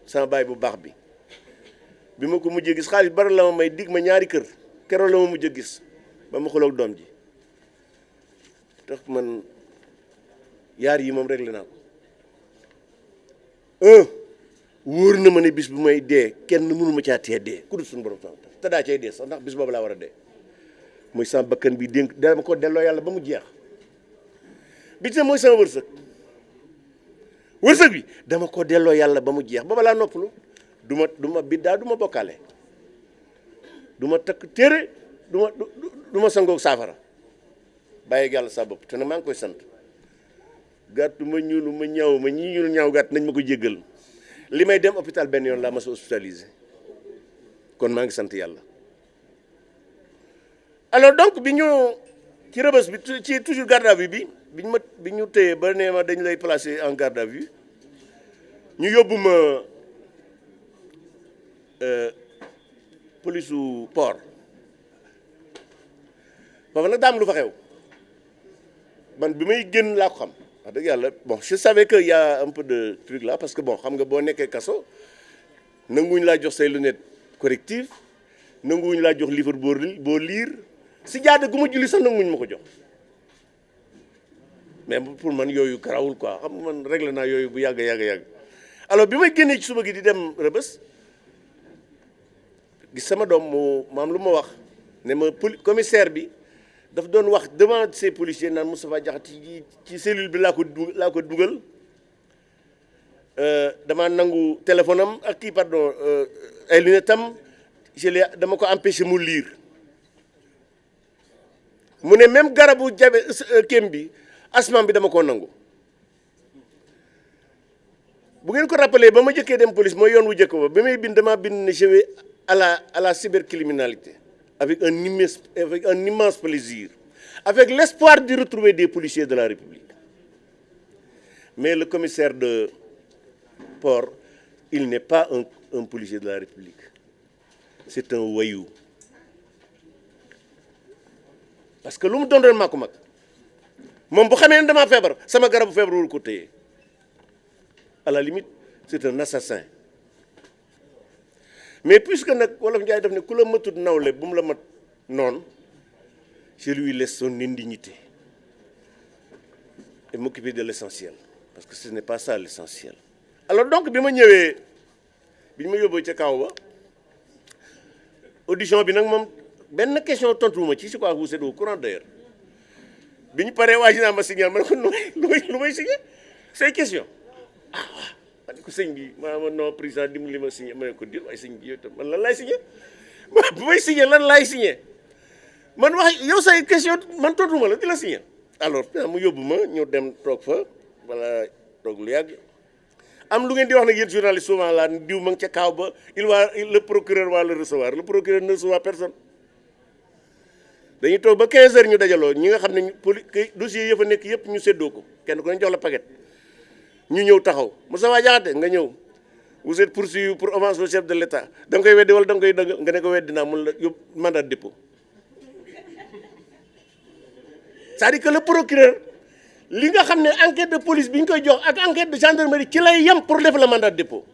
[SPEAKER 1] sama baay bu baax bi ma ko mujjee gis xaalis bari la ma may dig ma ñaari kër keroog la ma mujjee gis ba ma xuloog doom ji tax man yaar yi moom réglé naa ko wóor na ma ne bis bu may dee kenn mënu ma caa tee dee ku dul suñu borom sax te daa cay dee sax ndax bis boobu laa war a dee muy sama bakkan bi dénk dama ko delloo yàlla ba mu jeex bi te mooy sama wërsëg bi dama ko delloo yàlla ba mu jeex booba laa noppalu du ma biddaa du ma bokkaale du ma takk téere du ma sangoog saafara bàyyi yàlla sa bopp te nag maa ngi koy sant gàtt ma ñuulu ma ñaaw ma ñii ñuul ñaaw gàtt nañ ma ko jéggal li may dem hôpital benn yoon laa ma sa hospitalisé kon maa ngi sant yàlla alors donc bi ñu ci rëbës bi ci toujours garde à vue bi ñu téye ba nee ma dañ lay placer en garde à vue ñu yóbbu ma police u port foofu nag daam lu fa xew man bi may génn laa ko xam wax dëgg yàlla bon je savais que y a un peu de truc là parce que bon xam nga boo nekkee kaso nanguwuñu laa jox say lunettes correctives nanguwuñu laa jox livre boo lire si jaada gu ma julli sax nanguwuñu ma ko jox mais pour man yooyu garawul quoi xam nga man réglé naa yooyu bu yàgg alors bi may génnee ci suba gi di dem Rebeuss gis sama doom mu maam lu ma wax ne ma commissaire bi daf doon wax devant ces policiers naan Moustapha Diakhaté ci cellule bi laa ko dugal dama nangu téléphone am ak kii pardon ay lunettes am dama ko empêché mu lire mu ne même garabu jabe kéem bi asman bi dama koo nangu bu ngeen ko rappelé ba ma jëkkee dem police mooy yoon wu jëkk ba may bind dama bind ne je vais à la cybercriminalité avec un immense plaisir avec l'espoir de retrouver des policiers de la République mais le commissaire de port il n'est pas un policier de la République c'est un voyou parce que lu mu doon maa ko mag moom bu xamee ne damaa feebar sama garabu feebar wul ko téye à la limite c'est un assassin mais puisque nag wolof Njaay daf ne ku la matut nawle bu mu la mat noonu je lui laisse son indignité et m'occuper de l'essentiel parce que ce n'est pas ça l'essentiel alors donc bi ma ñëwee bi ñu ma yóbboo ca kaw ba audition bi nag moom benn question tontuwuma ci je crois que vous êtes au courant d'ailleurs bi ñu paree waa ji naa ma signal ma ne ko lu may signé say question waaw ma ne ko sëñ bi ma non président dimbali ma signé ma ne ko dir waaye sëñ bi yow tam man lan laay signé bu may signé lan laay signé man wax yow say question man tontuma la di la signé alors mu yóbbu ma ñu dem toog fa wala toog lu yàgg am lu ngeen di wax nag yéen journaliste souvent la diw ma ngi ca kaaw ba le procureur va le recevoir le procureur ne reçoit personne dañuy toog ba 15 heures ñu dajaloo ñi nga xam ne dossier yi fa nekk yëpp ñu séddoo ko kenn ku ne jox la paquet ñu ñëw taxaw Moustapha Diakhaté nga ñëw vous êtes poursuivi pour offense au chef de l'État da nga koy weddi wala da nga koy dëgg nga ne ko weddi naa mun la yóbbu mandat de dépôt c'est-à-dire que le procureur li nga xam ne enquête de police bi ñu koy jox ak enquête de gendarmerie ci lay yem pour def le mandat de dépôt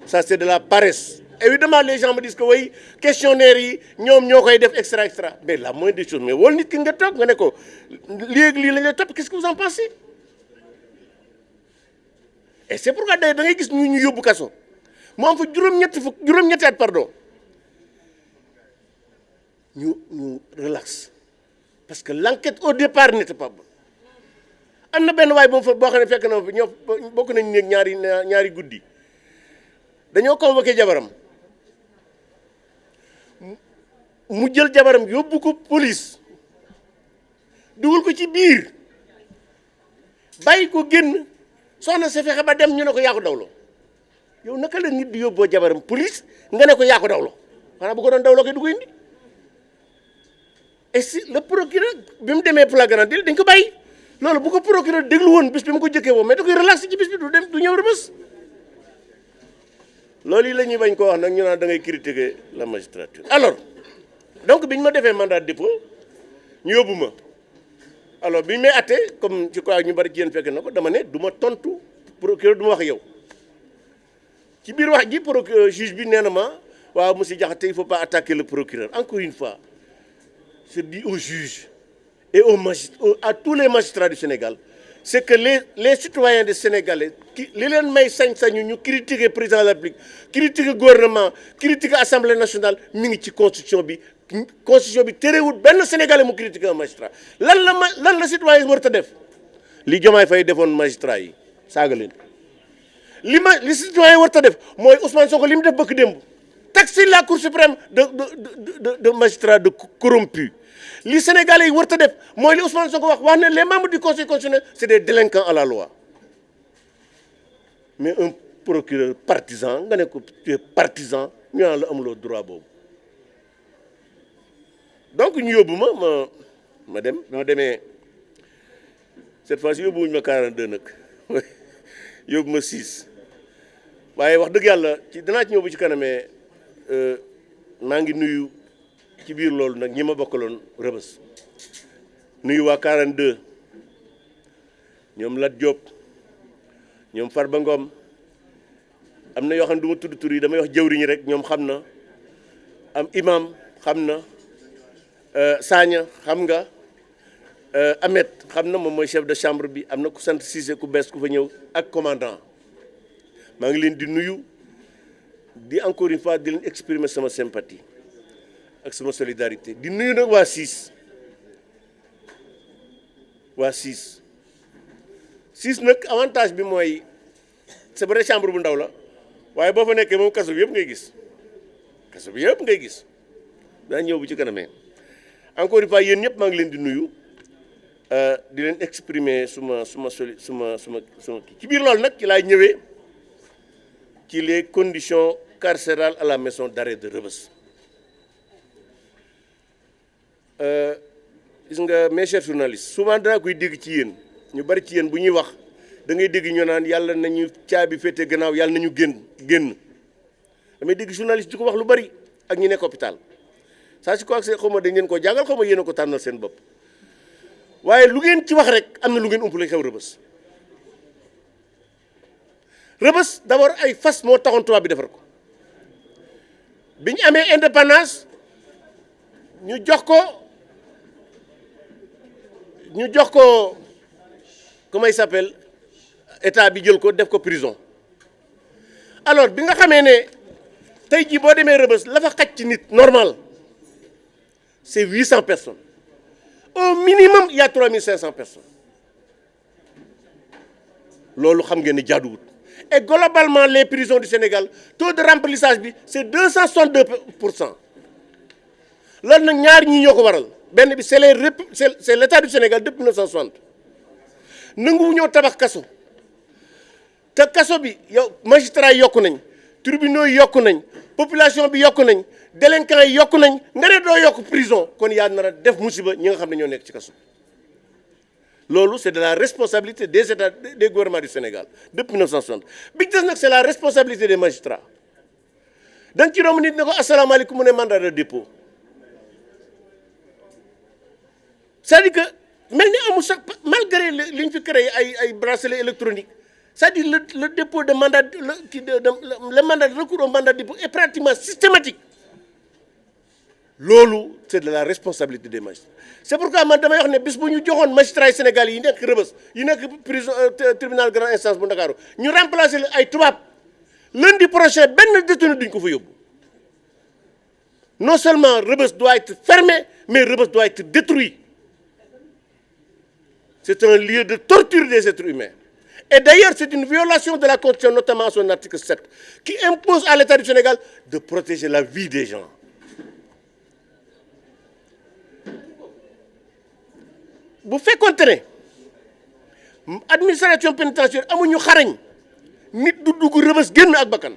[SPEAKER 1] ça c'est de la paresse. Évidemment les gens me disent que oui questionnaire yi ñoom ñoo koy def extra mais la moindre des choses mais wol nit ki nga toog nga ne ko léegi lii la ñuy topp qu'est-ce que vous en pensez et c'est pourquoi da ngay gis ñu yóbbu kaso mu am fa juróom-ñetti at pardon ñu relax parce que l'enquête au départ n'était pas bonne am na benn waay boo xam ne fekk na fa ñoo bokk nañu néeg ñaari guddi dañoo convoqué jabaram mu jël jabaram yóbbu ko police dugal ko ci biir bàyyi ko génn soxna sa fexe ba dem ñu ne ko yaa ko dawloo yow naka la nit di yóbboo jabaram police nga ne ko yaa ko dawloo xanaa bu ko doon dawloo koy du ko indi et si le procureur bi mu demee flagrant délit dañ ko bàyyi loolu bu ko procureur déglu woon bis bi mu ko jëkkee woo mais da koy relaxé ci bis bi du ñëw Rebeuss loolu yi la ñuy bañ ko wax nag ñu naan da ngay critiquer la magistrature alors donc bi ñu ma defee mandat de dépôt ñu yóbbu ma alors bi ñu may atte comme je crois ñu bari ci yéen fekk na ko dama ne du ma tontu procureur du ma wax yow ci biir wax ji procureur juge bi nee na ma waaw monsieur Diakhaté il faut pas attaquer le procureur encore une fois je dis aux juges et à tous les magistrats du Sénégal c'est que les citoyens des Sénégalais li leen may sañ-sañu ñu critiquer président de la République critiquer gouvernement critiquer assemblée nationale mi ngi ci constitution bi terewul benn Sénégalais mu critiquer un magistrat lan la citoyen war a def li Diomaye Faye defoon magistrat yi saaga leen li citoyen war a def mooy Ousmane Sonko li mu def bëkk démb taxer la Cour suprême de magistrats de corrompus li Sénégalais yi war a def mooy li Ousmane Sonko wax ne les membres du Conseil constitutionnel c'est des délinquants à la loi mais un procureur partisan nga ne ko tu es partisan ñu naan la amuloo droit boobu donc ñu yóbbu ma dem ma demee cette fois-ci yóbbuwuñu ma 42 nag yóbbu ma 6 waaye wax dëgg yàlla danaa ci ñëw bu ci kanamee maa ngi nuyu ci biir loolu nag ñi ma bokkaloon Rebeuss nuyu waa 42 ñoom Lat Diop ñoom Farba Ngom am na yoo xam ne du ma tudd tur yi damay wax jëwriñ rek ñoom xam na am imam xam na Sagna xam nga Ahmed xam na moom mooy chef de chambre bi am na ku sant Cissé ku bees ku fa ñëw ak commandant maa ngi leen di nuyu di encore une fois di leen exprimer sama sympathie ak sama solidarité di nuyu nag waa 6 nag avantage bi mooy c'est vrai chambre bu ndaw la waaye boo fa nekkee moom kaso bi yëpp ngay gis daa ñëw bu ci kanamee encore une fois yéen ñëpp maa ngi leen di nuyu di leen exprimer suma ci biir loolu nag ci laay ñëwee ci les conditions carcérales à la maison d'arrêt de Rebeuss gis nga mes chers journalistes souvent danaa koy dégg ci yéen ñu bari ci yéen bu ñuy wax da ngay dégg ñu naan yàlla nañu caabi féete gannaaw yàlla nañu génn damay dégg journaliste di ko wax lu bari ak ñi nekk hôpital ça je crois que xaw ma dañ leen ko jàngal xaw ma yéen a ko tànnal seen bopp waaye lu ngeen ci wax rek am na lu ngeen umpale xew Rebeuss d'abord ay fas moo taxoon tubaab bi defar ko bi ñu amee indépendance ñu jox ko comment il s'appelle état bi jël ko def ko prison alors bi nga xamee ne tey jii boo demee Rebeuss la fa xaj ci nit normal c'est 800 personnes au minimum il y a 3500 personnes loolu xam ngeen ne jaaduwut et globalement les prisons du Sénégal taux de remplissage bi c'est 262%. loolu nag ñaar ñii ñoo ko waral benn bi c'est l'état du Sénégal depuis 1960 nanguwu ñoo tabax kaso te kaso bi yow magistrat yi yokku nañ tribunaux yi yokku nañ population bi yokku nañ délinquants yi yokku nañ nga ne doo yokk prison kon yaa nar a def musiba ñi nga xam ne ñoo nekk ci kaso loolu c'est de la responsabilité des états des gouvernements du Sénégal depuis 1960 bi des nag c'est la responsabilité des magistrats dañ ci romb nit ne ko asalaamaaleykum mu ne mandat de dépôt c'est-à-dire que mel ni amul sax malgré li ñu fi créé ay bracelet électronique c'est-à-dire le dépôt de mandat le mandat de recours au mandat de dépôt est pratiquement systématique loolu c'est de la responsabilité des magistrats c'est pourquoi man damay wax ne bis bu ñu joxoon magistrats yi Sénégal yi nekk Rebeuss yi nekk prison tribunal grande instance bu Ndakaaru ñu remplacer ay tubaab lundi prochain benn détenu duñ ko fa yóbbu non seulement Rebeuss doit être fermé mais Rebeuss doit être détruit c'est un lieu de torture des êtres humains et d'ailleurs c'est une violation de la Constitution notamment à son article 7 qui impose à l'État du Sénégal de protéger la vie des gens bu fekkoonte ne administration pénitentiaire amuñu xarañ nit du dugg Rebeuss génn ak bakkan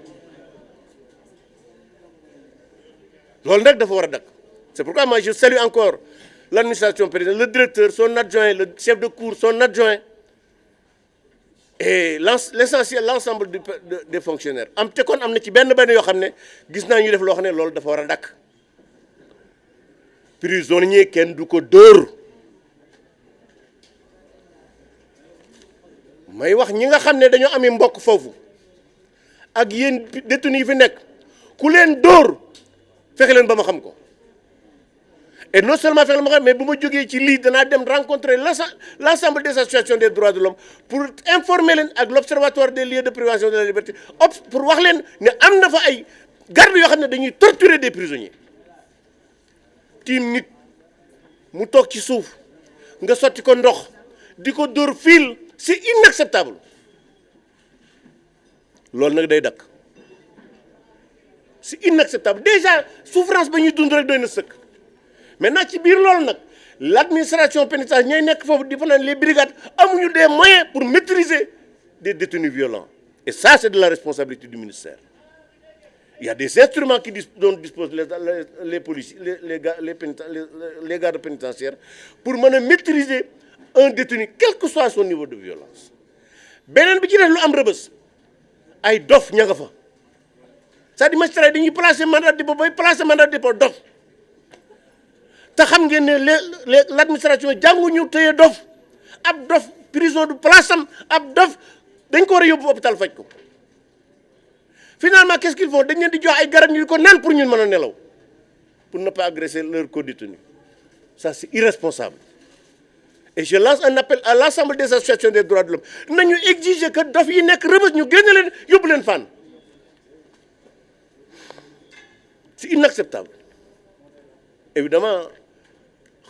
[SPEAKER 1] loolu nag dafa war a dakk c'est pourquoi moi je salue encore l'administration pénitentiaire le directeur son adjoint le chef de cour son adjoint et l'essentiel l'ensemble des fonctionnaires am te kon am na ci benn yoo xam ne gis naa ñu def loo xam ne loolu dafa war a dakk prisonnier kenn du ko dóor may wax ñi nga xam ne dañoo ami mbokk foofu ak yéen détenus yi fi nekk ku leen dóor fexe leen ba ma xam ko et non seulement fexe leen ba ma xam mais bu ma jógee ci lii danaa dem rencontrer l'ensemble des associations des droits de l'homme pour informer leen ak l'observatoire des lieux de privation de la liberté pour wax leen ne am na fa ay garde yoo xam ne dañuy torturer des prisonniers tiim nit mu toog ci suuf nga sotti ko ndox di ko dóor fil c'est inacceptable loolu nag day dakk c'est inacceptable déjà souffrance ba ñuy dund rek doy na sëkk maintenant ci biir loolu nag l'administration pénitentiaire ñooy nekk foofu di fa naan les brigades amuñu des moyens pour maîtriser des détenus violents et ça c'est de la responsabilité du ministère il y a des instruments dont disposent les policiers les gardes pénitentiaires pour mën a maîtriser un détenu quel que soit son niveau de violence beneen bi ci def lu am Rebeuss ay dof ña nga fa c'est-à-dire magistrat yi dañuy placer mandat de dépôt bay placer mandat de dépôt dof te xam ngeen ne l'administration jànguñu téye dof ab dof prison du place am ab dof dañ ko war a yóbbu hôpital faj ko finalement qu'est-ce qu'ils font dañ leen di jox ay garab ñu di ko naan pour ñun mën a nelaw pour ne pas agresser leur co-détenu ça c'est irresponsable et je lance un appel à l'ensemble des associations des droits de l'homme nañu exiger que dof yi nekk Rebeuss ñu génne leen yóbbu leen Fann c'est inacceptable évidemment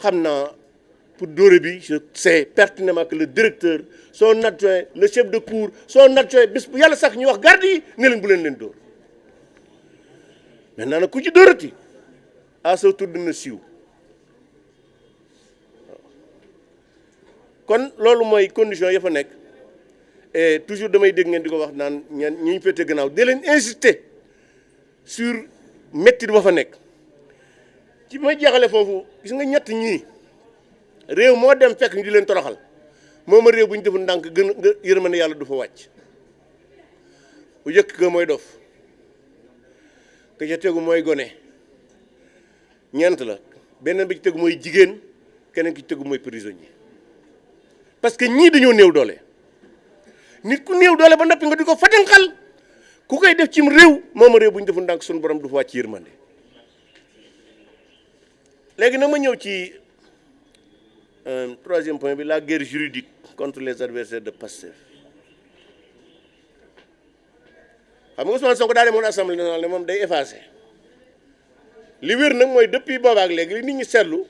[SPEAKER 1] xam naa pour dóore bi je sais pertinemment que le directeur son adjoint le chef de cour son adjoint bis bu yàlla sax ñu wax garde yi ne leen bu leen dóor maintenant nag ku ci dóorati à sa tour dina siiw kon loolu mooy condition ya fa nekk et toujours damay dégg ngeen di ko wax naan ñi ñu féete gannaaw di leen insister sur métti ba fa nekk ci may jeexale foofu gis nga ñett ñii réew moo dem fekk ñu di leen toroxal moom a réew bu ñu defu ndànk gën nga yërmande yàlla du fa wàcc bu njëkk ga mooy dof ka ca tegu mooy gone ñeent la beneen bi ci tegu mooy jigéen keneen ki ci tegu mooy prisonnier parce que ñii dañoo néew doole nit ku néew doole ba noppi nga di ko fatanxal ku koy def cim réew moom a réew bu ñu defu ndànk suñu borom du fa wàcc yërmande léegi nag ma ñëw ci troisième point bi la guerre juridique contre les adversaires de Pastef xam nga Ousmane Sonko daa demoon assemblée nationale ne moom day effacé li wér nag mooy depuis boobaak léegi li nit ñi seetlu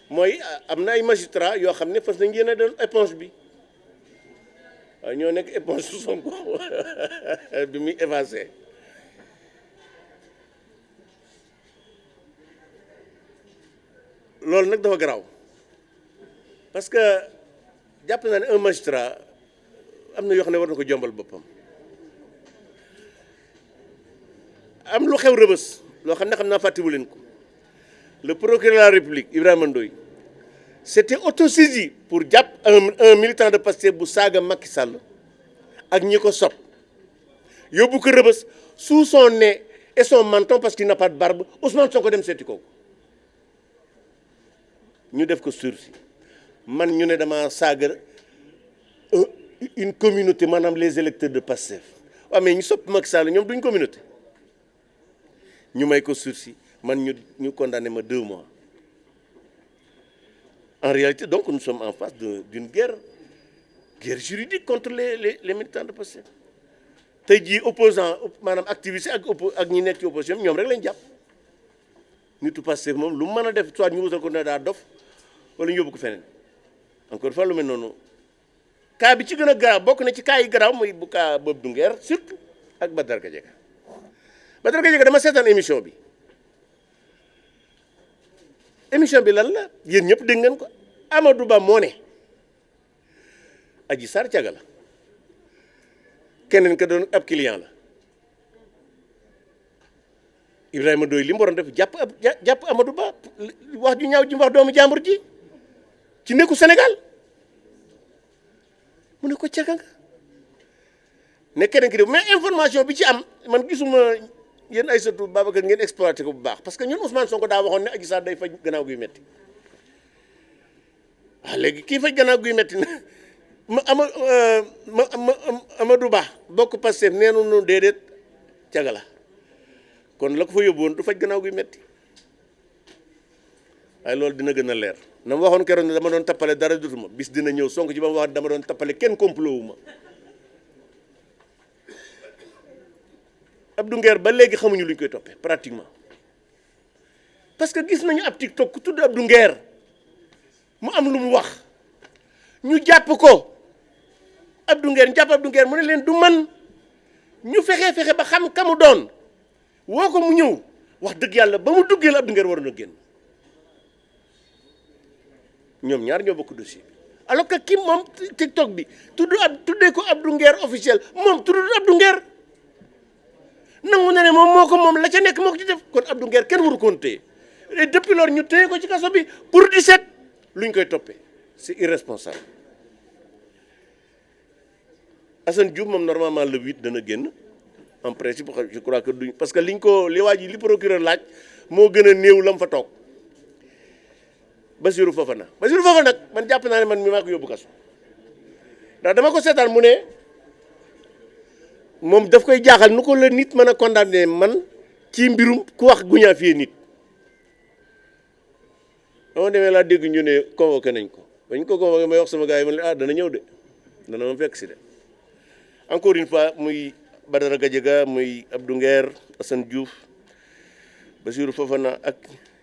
[SPEAKER 1] mooy am na ay magistrats yoo xam ne fas nañ yéene doon éponge bi waaw ñoo nekk éponge su Sonko bi muy effacé loolu nag dafa garaaw parce que jàpp naa ne un magistrat am na yoo xam ne war na ko jombal boppam am lu xew Rëbës loo xam ne xam naa fàttewu leen ko le procureur de la République Ibrahima Ndoye s'était autosaisi pour jàpp un militant de Pastef bu saaga Macky Sall ak ñi ko sopp yóbbu ko Rëbës sous son nez et son menton parce qu'il n'a pas de barbe Ousmane Sonko dem seeti kooku ñu def ko sursis man ñu ne dama saaga une communauté maanaam les électeurs de Pastef waaw mais ñu sopp Macky Sall ñoom duñ communauté ñu may ko sursis man ñu condamné ma 2 mois en réalité donc nous sommes en face d'une guerre juridique contre les militants de Pastef tey jii opposant maanaam activiste ak ñi nekk ci opposition ñoom rek lañ jàpp nitu Pastef moom lu mën a def soit ñu wutal ko ne daa dof wala ñu yóbbu ko feneen encore une fois lu mel noonu cas bi ci gën a garaaw bokk na ci cas yi garaaw muy bu cas Bob Douguer surtout ak Badara Gadiaga dama seetaan émission bi lan la yéen ñëpp dégg ngeen ko Amadou Ba moo ne Adji Sarr caga la keneen ka doon ab client la Ibrahima Ndoye li mu waroon def jàpp Amadou Ba wax ju ñaaw ji mu wax doomu jàmbur ji ci nekku Sénégal mu ne ko caga nga ne keneen ki de mais information bi ci am man gisuma yéen Aïssatou Babacar ngeen exploité ko bu baax parce que ñun Ousmane Sonko daa waxoon ne Adji Sarr day faj gannaaw guy metti waaw léegi kii faj gannaaw guy metti na Amadou Ba bokk Pastef nee nañu déedéet caga la kon la ko fa yóbbu woon du faj gannaaw guy metti waaye loolu dina gën a leer na ma waxoon keroog ne dama doon tappale dara dutuma bis dina ñëw Sonko ci ba ma wax dama doon tappale kenn complot wu ma Abdou Nguer ba léegi xamuñu lu ñu koy toppee pratiquement parce que gis nañu ab TikTok ku tudd Abdou Nguer mu am lu mu wax ñu jàpp ko Abdou Nguer mu ne leen du man ñu fexe ba xam ka mu doon woo ko mu ñëw wax dëgg yàlla ba mu duggee la Abdou Nguer waroon a génn ñoom ñaar ñoo bokk dossier bi alors que ki moom TikTok bi tuddee ko Abdou Nguer officiel moom tuddul Abdou Nguer nangu na ne moom la ca nekk moo ko ci def kon Abdou Nguer kenn waru koon téye et depuis lors ñu téye ko ci kaso bi pour 17 lu ñu koy toppee c'est irresponsable Assane Diouf moom normalement le 8 dana génn en principe je crois que duñ parce que li procureur laaj moo gën a néew la mu fa toog Bassirou Fofana nag man jàpp naa ne man mi maa ko yóbbu kaso ndax dama ko seetaan mu ne moom daf koy jaaxal nu ko la nit mën a condamné man ci mbirum ku wax guñaa fii nit dama demee laa dégg ñu ne convoqué nañ ko bañ ko convoqué may wax sama gars yi man dana ñëw de dana ma fekk si de encore une fois muy Badara Gadiaga muy Abdou Nguer Assane Diouf Bassirou Fofana ak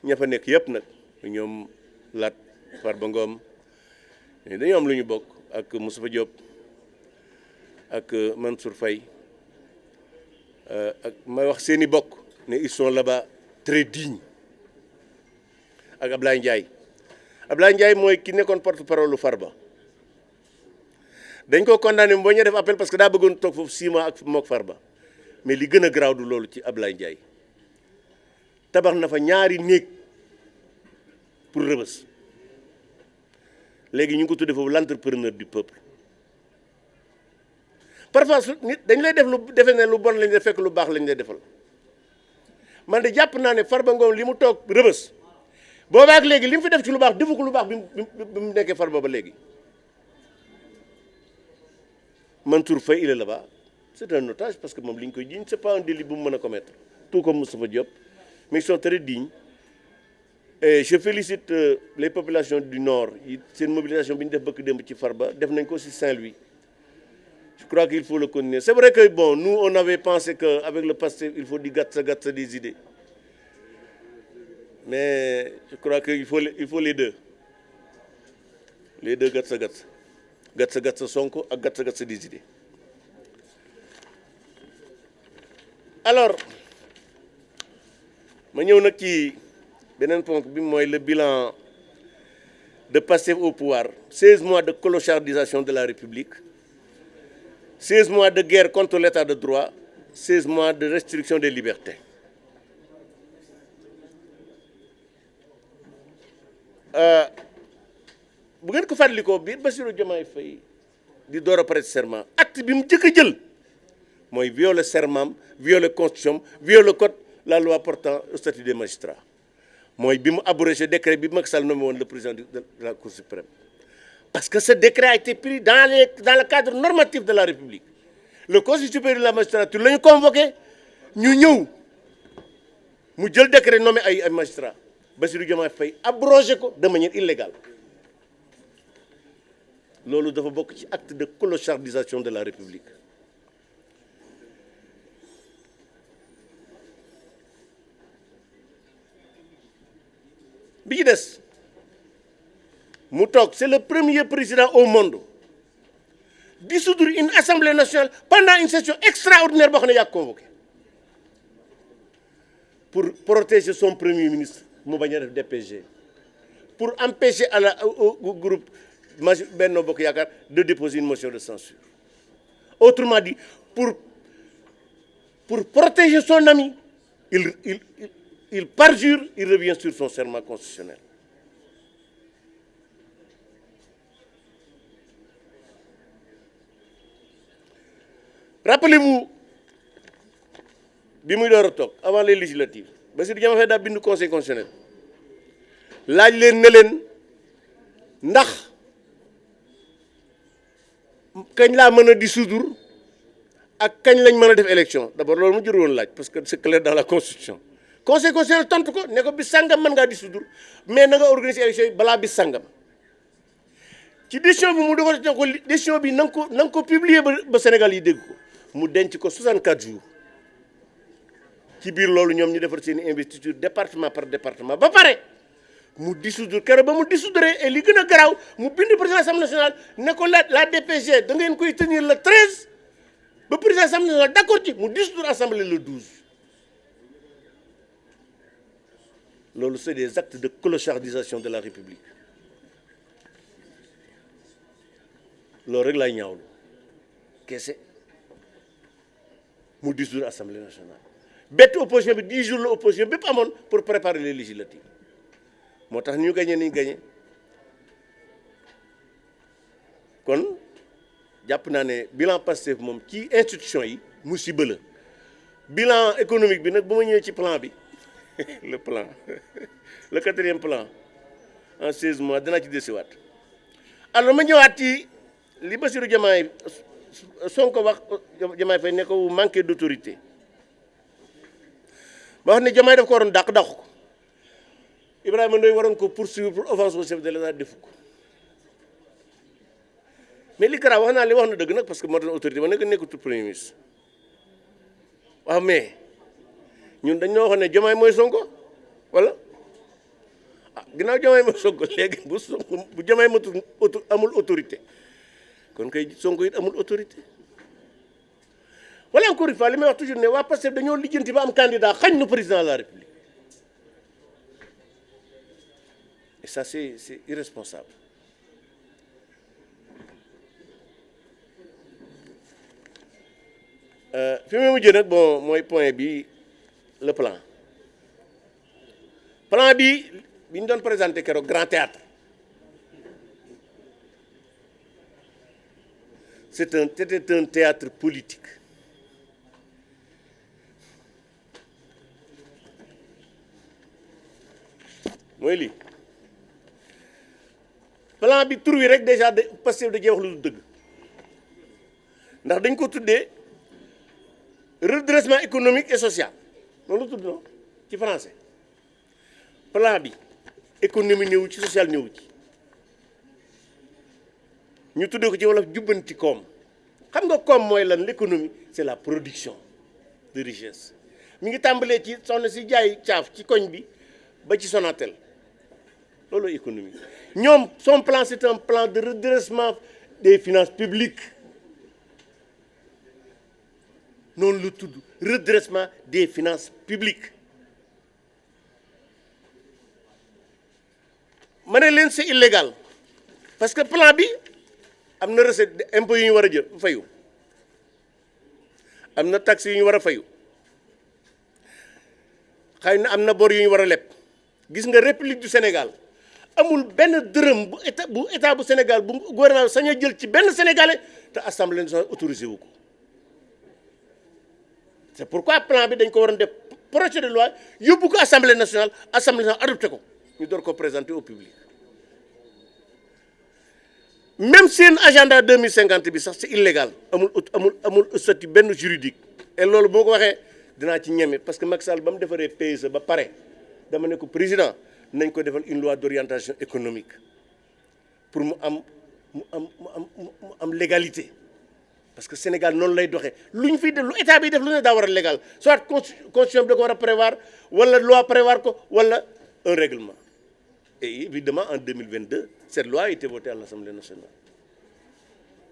[SPEAKER 1] ña fa nekk yëpp nag ñoom Lat Farba Ngom dañoo am lu ñu bokk ak Moustapha Diop ak Mansour Faye ak may wax seeni bokk ne ils sont là-bas très dignes ak Ablaye Ndiaye mooy ki nekkoon porte-parole lu Farba dañ ko condamné boo ñu def appel parce que daa bëggoon toog foofu 6 mois ak mook Farba mais li gën a garaaw du loolu ci Ablaye Ndiaye tabax na fa ñaari néeg pour Rebeuss léegi ñu ngi ko tuddee foofu l'entrepreneur du peuple parfois nit dañ lay def lu defe ne lu bon lañ lay fekk lu baax lañ lay defal man de jàpp naa ne Farba Ngom li mu toog Rebeuss boobaak léegi li mu fi def ci lu baax defu ko lu baax bi mu nekkee Farba ba léegi Mansour Faye il est là-bas c'est un otage parce que moom li ñu koy jiiñ c'est pas un délit bu mu mën a commettre tout comme Moustapha Diop mais ils sont très dignes et je félicite les populations du nord seen mobilisation bi ñu def bëkk démb ci Farba def nañ ko aussi Saint-Louis je crois qu'il faut le continuer c'est vrai que bon nous on avait pensé que avec le Pastef il faut di gatsa des idées mais je crois que il faut les deux gatsa Sonko ak gatsa des idées alors ma ñëw nag ci beneen ponk bi mooy le bilan de passer au pouvoir, 16 mois de clochardisation de la République, 16 mois de guerre contre l'état de droit, 16 mois de restriction des libertés. Bu ngeen ko fàttalikoo bi Bassirou Diomaye Faye di door a prêter serment acte bi mu njëkk a jël mooy violer serment, violer constitution, violer code, la loi portant au statut des magistrats mooy bi mu abrogé décret bi Macky Sall nommé woon le président de la Cour suprême. Parce que ce décret a été pris dans le cadre normatif de la République. Le Conseil supérieur de la magistrature la ñu convoqué ñu ñëw mu jël décret nommé ay magistrats Bassirou Diomaye Faye abrogé ko de manière illégale. loolu dafa bokk ci acte de clochardisation de la République. bi ci des mu toog c'est le premier président au monde dissoudre une assemblée nationale pendant une session extraordinaire boo xam ne yaa convoqué pour protéger son premier ministre mu bañ a def DPG, pour empêcher au groupe Benno Bokk Yaakaar de déposer une motion de censure. Autrement dit, pour protéger son ami, il parjure, il revient sur son serment constitutionnel. Rappelez-vous, bi muy door a toog avant les législatives, Bassirou Diomaye Faye daa bind conseil constitutionnel laaj leen ne leen ndax kañ laa mën a dissoudre ak kañ lañ mën a def élection d'abord loolu mu jur woon laaj parce que c'est clair dans la constitution. Conseil constitutionnel tontu ko ne ko bis sangam mën ngaa dissoudre mais na nga organiser élection yi balaa bis sangam ci décision bi mu dogal ko décision bi na nga ko publier ba Sénégal yi dégg ko mu denc ko 64 jours. ci biir loolu ñoom ñu defar seen investiture département par département ba pare mu dissoudre keroog ba mu dissoudre et li gën a garaaw mu bind président Assemblée nationale ne ko la DPG da ngeen koy tenir le 13 ba président Assemblée nationale d'accord ci mu dissoudre assemblée le 12. loolu c'est des actes de clochardisation de la République loolu rek laay ñaawlu kese mu dissoudre assemblée nationale. bett opposition bi 10 jours la opposition bépp amoon pour préparer les législatives moo tax ñu gagné ni ñu gagné kon jàpp naa ne bilan Pastef moom ci institution yi musiba la. bilan économique bi nag bu ma ñëwee ci plan bi le plan le 4e plan en 16 mois danaa ci desiwaat alors ma ñëwaat ci li Bassirou Diomaye Sonko wax Diomaye Faye ne ko manqué d'autorité. ba wax ne Diomaye daf ko waroon dàq ko Ibrahima Ndoye waroon ko poursuivre pour offense au chef de l'État defu ko mais li garaaw wax naa li wax na dëgg nag parce que moo doon autorité ba nekkatul premier ministre waaw mais ñun dañ ñoo waxoon ne Diomaye mooy Sonko wala ah ginnaaw Diomaye mooy Sonko léegi bu Diomaye amul autorité kon kay Sonko it amul autorité. Voilà encore une fois li may wax toujours ne waa Pastef dañoo lijjanti ba am candidat xañ nu président de la République et ça c'est irresponsable. Fi mu mujjee nag bon mooy point bi le plan bi ñu doon présenté keroog Grand Théâtre c'était un théâtre politique. mooy lii plan bi tur wi rek déjà de Pastef da cee wax lu dul dëgg ndax dañ ko tuddee redressement économique et social noonu la tudd non ci français plan bi économie ñëw ci social ñëw ci ñu tuddee ko ci wolof jubbanti koom xam nga koom mooy lan l'économie c'est la production de richesse mi ngi tàmbalee ci soxna si jaay caaf ci koñ bi ba ci Sonatel loolu économie ñoom son plan c'est un plan de redressement des finances publiques noonu la tudd redressement des finances publiques ma ne leen c'est illégal parce que plan bi am na recette impôt yu ñu war a jël fayu am na taxe yu ñu war a fayu xëy na am na bor yu ñu war a leb gis nga république du Sénégal amul benn dërëm bu état bu Sénégal bu gouvernement bi sañ a jël ci benn sénégalais te assemblée nationale autorisé wu ko c'est pourquoi plan bi dañ ko waroon def projet de loi yóbbu ko assemblée nationale adopté ko ñu door ko présenter au public même seen agenda 2050 bi sax c'est illégal amul statut benn juridique et loolu boo ko waxee dinaa ci ñeme parce que Macky Sall ba mu defaree PSE ba pare dama ne ko président nañ ko defal une loi d'orientation économique pour mu am légalité parce que Sénégal noonu lay doxee lu ñu fiy def lu état bi def lu ne daa war a légal soit constitution bi da ko war a prévoir wala loi prévoir ko wala un règlement et évidemment en 2022 cette loi a été votée à l'Assemblée nationale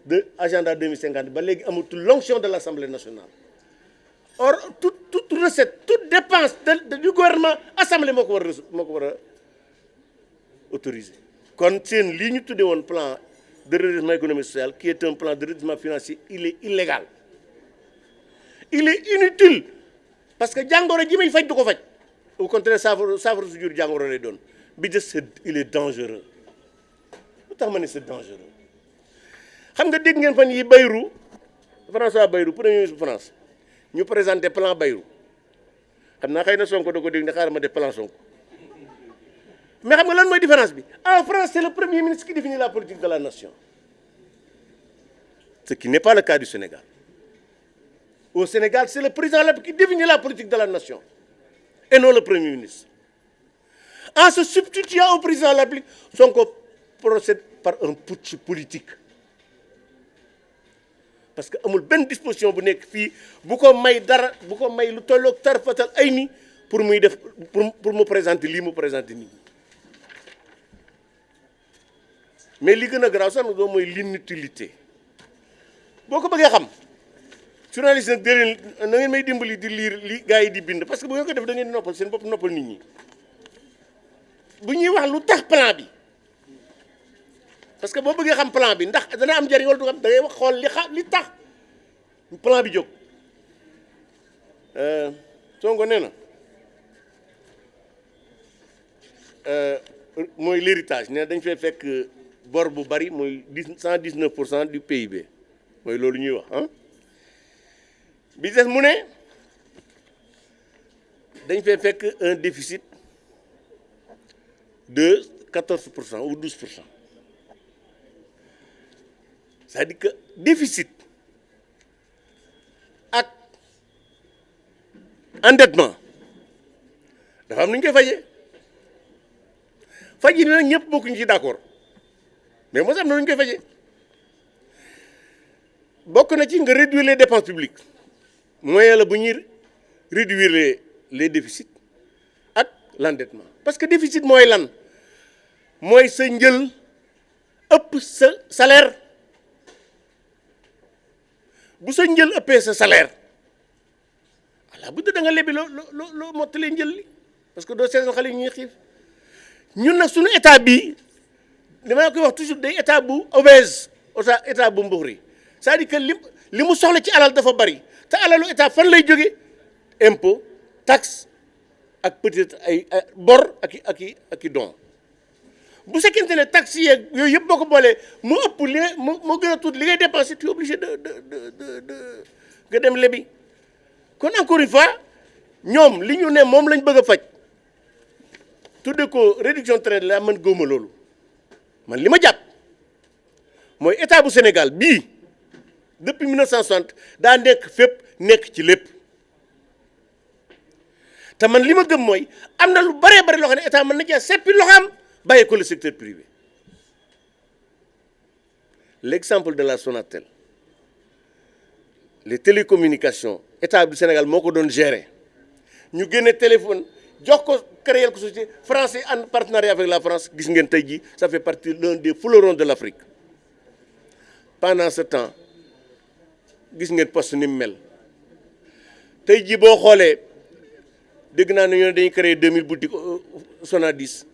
[SPEAKER 1] de agenda 2050 ba léegi amatul l'onction de l'Assemblée nationale or toute recette toute dépense du gouvernement assemblée moo ko war a autorisé kon seen lii ñu tuddee woon plan de redressement économique et social qui est un plan de redressement financier il est illégal il est inutile parce que jàngoro ji muy faj du ko faj au contraire saafara su jur jàngoro lay doon bi des il est dangereux lu tax ma ne c'est dangereux xam nga dégg ngeen fan yi Bayrou François Bayrou premier ministre France ñu présenté plan Bayrou xam naa xëy na Sonko da ko dégg ne xaaral ma def plan Sonko mais xam nga lan mooy différence bi en France c'est le premier ministre qui définit la politique de la nation ce qui n'est pas le cas du Sénégal au Sénégal c'est le président de la République qui définit la politique de la nation et non le premier ministre en se substituant au président de la République Sonko procède par un putsch politique parce que amul benn disposition bu nekk fii bu ko may dara bu ko may lu tolloog tarfatal ay ni pour muy def pour mu présenter lii mu présenter nii mais li gën a garaaw sax nag mooy l'inutilité boo ko bëggee xam journaliste nag déedéet na ngeen may dimbali di lire li gars yi di bind parce que bu ngeen ko def da ngeen di noppal seen bopp noppal nit ñi bu ñuy wax lu tax plan bi parce que boo bëggee xam plan bi ndax dana am njëriñ wala du xam da ngay wax xool li tax plan bi jóg Sonko nee na mooy l'héritage nee na dañ fay fekk bor bu bari mooy 119% du PIB mooy loolu ñuy wax ah bi des mu ne dañ fay fekk un déficit de 14% ou 12%. C'est-à-dire que déficit ak endettement dafa am nu ñu koy fajee faj yi nag ñëpp bokkuñu ci d'accord mais mos am na nu ñu koy fajee bokk na ci nga réduire les dépenses publiques moyen la bu ñuy réduire les déficits ak l'endettement parce que déficit mooy lan mooy sa njël ëpp sa salaire. bu sa njël ëppee sa salaire voilà bu dee da nga lebi loo mottalee njël li parce que doo seetal xale yi ñuy xiif ñun nag suñu état bii li ma koy wax toujours day état bu obèse état bu mbuxri c'est-à-dire que li mu soxla ci alal dafa bari te alalu état fan lay jóge impôt taxe ak peut-être ay bor ak i don bu fekkente ne taxes yeeg yooyu yëpp boo ko boolee mu ëpp li nga moo gën a tuuti li ngay dépenser tu es obligé de nga dem lebi kon encore une fois ñoom li ñu ne moom lañ bëgg a faj tudde ko réduction train de la man góoma loolu man li ma jàpp mooy état bu Sénégal bii depuis 1960 daa nekk fépp nekk ci lépp te man li ma gëm mooy am na lu baree bari loo xam ne état mën na cee seppi loxoom bàyyi ko le secteur privé l'exemple de la Sonatel les télécommunications état du Sénégal moo ko doon gérer ñu génne téléphone jox ko créer ko société français en partenariat avec la France gis ngeen tey jii ça fait partie l'un des fleurons de l'Afrique pendant ce temps gis ngeen poste ni mu mel tey jii boo xoolee dégg naa ne ñoo dañuy créer 2000 boutiques Sonadis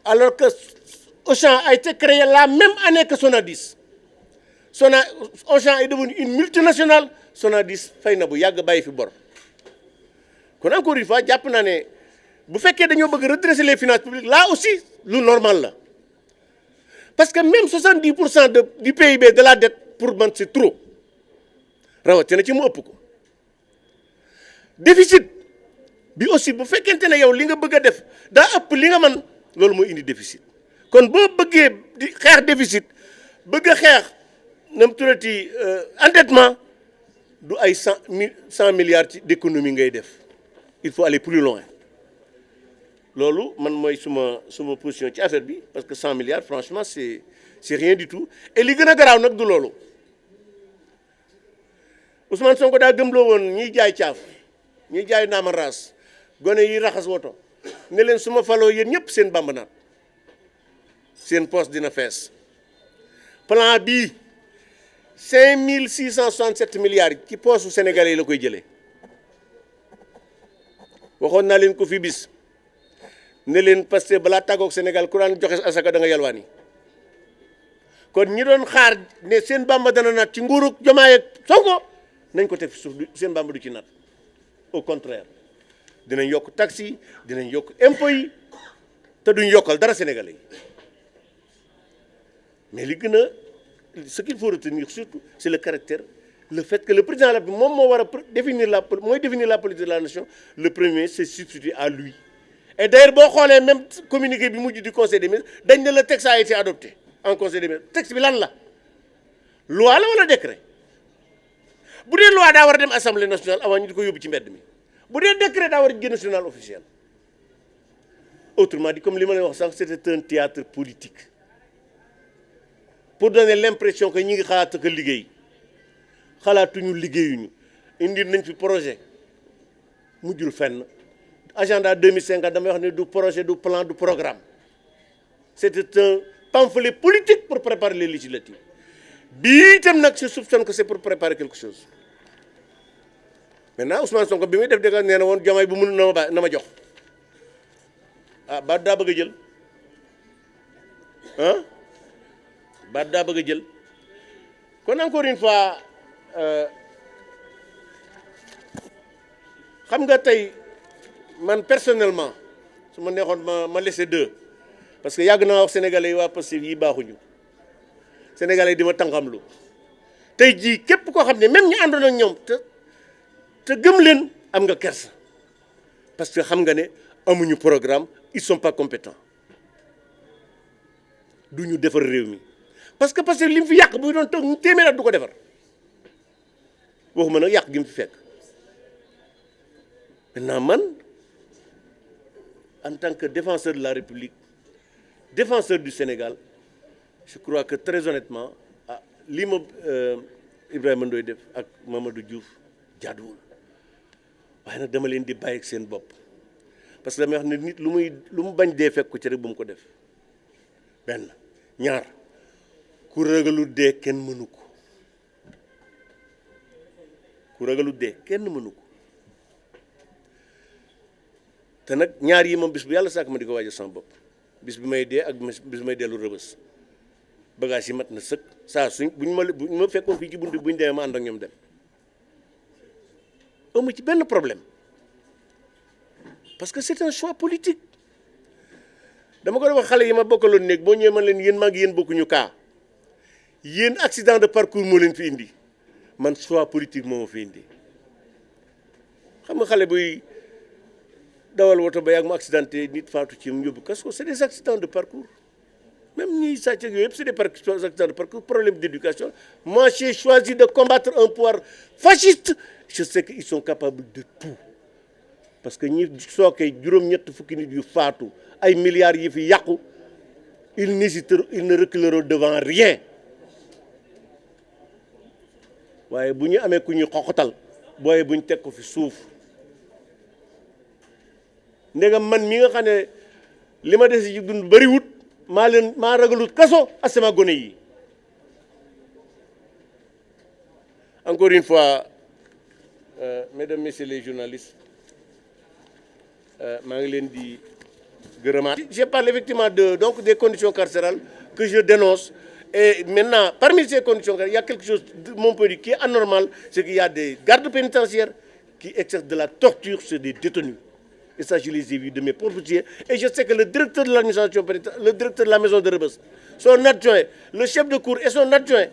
[SPEAKER 1] alors que Auchan a été créé la même année que Sonadis. Auchan est devenu une multinationale, Sonadis fay na bu yàgg bàyyi fi bor. Kon encore une fois jàpp naa ne bu fekkee dañoo bëgg redresser les finances publiques là aussi lu normal la parce que même 70% du PIB de la dette pour man c'est trop rawatina ci mu ëpp ko déficit bi aussi bu fekkente ne yow li nga bëgg a def daa ëpp li nga man loolu mooy indi déficit kon boo bëggee di xeex déficit bëgg a xeex nam turati endettement du ay 100 milliards d'économie ngay def il faut aller plus loin loolu man mooy suma position ci affaire bi parce que 100 milliards franchement c'est rien du tout et li gën a garaaw nag du loolu Ousmane Sonko daa gëmloo woon ñiy jaay caaf ñiy jaay naamaraas gone yi raxas woto ne leen su ma faloo yéen ñëpp seen bambanaat seen poste dina fees plan bii 5667 milliards ci poste Sénégalais yi la koy jëlee waxoon naa leen ko fi bis ne leen parce que balaa tàggoog Sénégal ku daan joxe asaka da nga yalwaani kon ñi doon xaar ne seen bamba dana naat ci nguurug Diomaye ak Sonko nañ ko teg fi suuf seen bamba du ci naat au contraire dinañ yokk taxes yi dinañ yokk impôts yi te duñ yokkal dara Sénégalais yi mais li gën a ce qu'il faut retenir surtout c'est le caractère le fait que le président de la République moom moo war a définir la politique de la nation le premier c'est substitué à lui et d'ailleurs boo xoolee même communiqué bi mujj du conseil des ministres dañ ne le texte a été adopté en conseil des ministres texte bi lan la loi la wala décret bu dee loi daa war a dem assemblée nationale avant ñu di ko yóbbu ci mbedd mi bu dee décret daa war a génn journal officiel autrement dit comme li ma leen wax sànq c'était un théâtre politique pour donner l'impression que ñi ngi xalaat que liggéey xalaatuñu liggéeyuñu indi nañ fi projet mujjul fenn agenda 2050 damay wax ne du projet du plan du programme c'était un pamphlet politique pour préparer les législatives bii itam nag je soupçonne que c'est pour préparer quelque chose maintenant Ousmane Sonko bi muy def dëgg nee na woon Diomaye bu mënul na ma jox ah baat daa bëgg a jël ah baat daa bëgg a jël kon encore une fois xam nga tey man personnellement su ma neexoon ma laisser deux parce que yàgg naa wax sénégalais yi waa Pastef yi baaxuñu sénégalais yi di ma tànqamlu tey jii képp koo xam ne même ñi àndoon ak ñoom te gëm leen am nga kersa parce que xam nga ne amuñu programme ils sont pas compétents duñu defar réew mi parce que li mu fi yàq bu doon toog téeméer at du ko defar waxuma nag yàq gi mu fi fekk maintenant man en tant que défenseur de la République défenseur du Sénégal je crois que très honnêtement lii ma Ibrahima Ndoye def ak Mamadou Diouf jaaduwul waaye nag dama leen di bàyyi ak seen bopp parce que damay wax ne nit lu mu bañ dee fekk ko ci rek bu mu ko def benn ñaar ku ragalu dee kenn mënu ko ku ragalu dee kenn mënu ko te nag ñaar yi moom bis bu yàlla sàkk ma di ko waajal sama bopp bis bi may dee ak bis bi may dellu rëbës bagage yi mat na sëkk saa suñ bu ñu ma fekkoon fii ci bunt bu ñu demee ma ànd ak ñoom dem amu ci benn problème parce que c'est un choix politique dama ko wax xale yi ma bokkaloon néeg boo ñëwee man leen yéen maa ngi yéen bokkuñu kaa yéen accident de parcours moo leen fi indi man choix politique moo ma fi indi xam nga xale buy dawal woto ba yàgg mu accidenté nit faatu ci mu yóbbu kas ko c'est des accidents de parcours même ñiy sàcc ak yooyu yëpp c'est des accidents de parcours problème d'éducation moi j'ai choisi de combattre un pouvoir fasciste je sais qu'ils sont capables de tout parce que ñi sookee juróom-ñett fukki nit yu faatu ay milliards yi fi yàqu ils ne reculeront devant rien waaye bu ñu amee ku ñuy xoxotal booye bu ñu teg ko fi suuf ndegam man mi nga xam ne li ma des ci dund bariwut maa ragalut kaso asama gone yi encore une fois mesdames messieurs les journalistes maa ngi leen di Je parle effectivement donc des conditions carcérales que je dénonce. Et maintenant, parmi ces conditions, il y a quelque chose, de mon point de vue, qui est anormal, c'est qu'il y a des gardes pénitentiaires qui exercent de la torture sur des détenus. Et ça, je les ai vus de mes propres yeux. Et je sais que le directeur de l'administration pénitentiaire, le directeur de la maison de Rebeuss, son adjoint, le chef de cour et son adjoint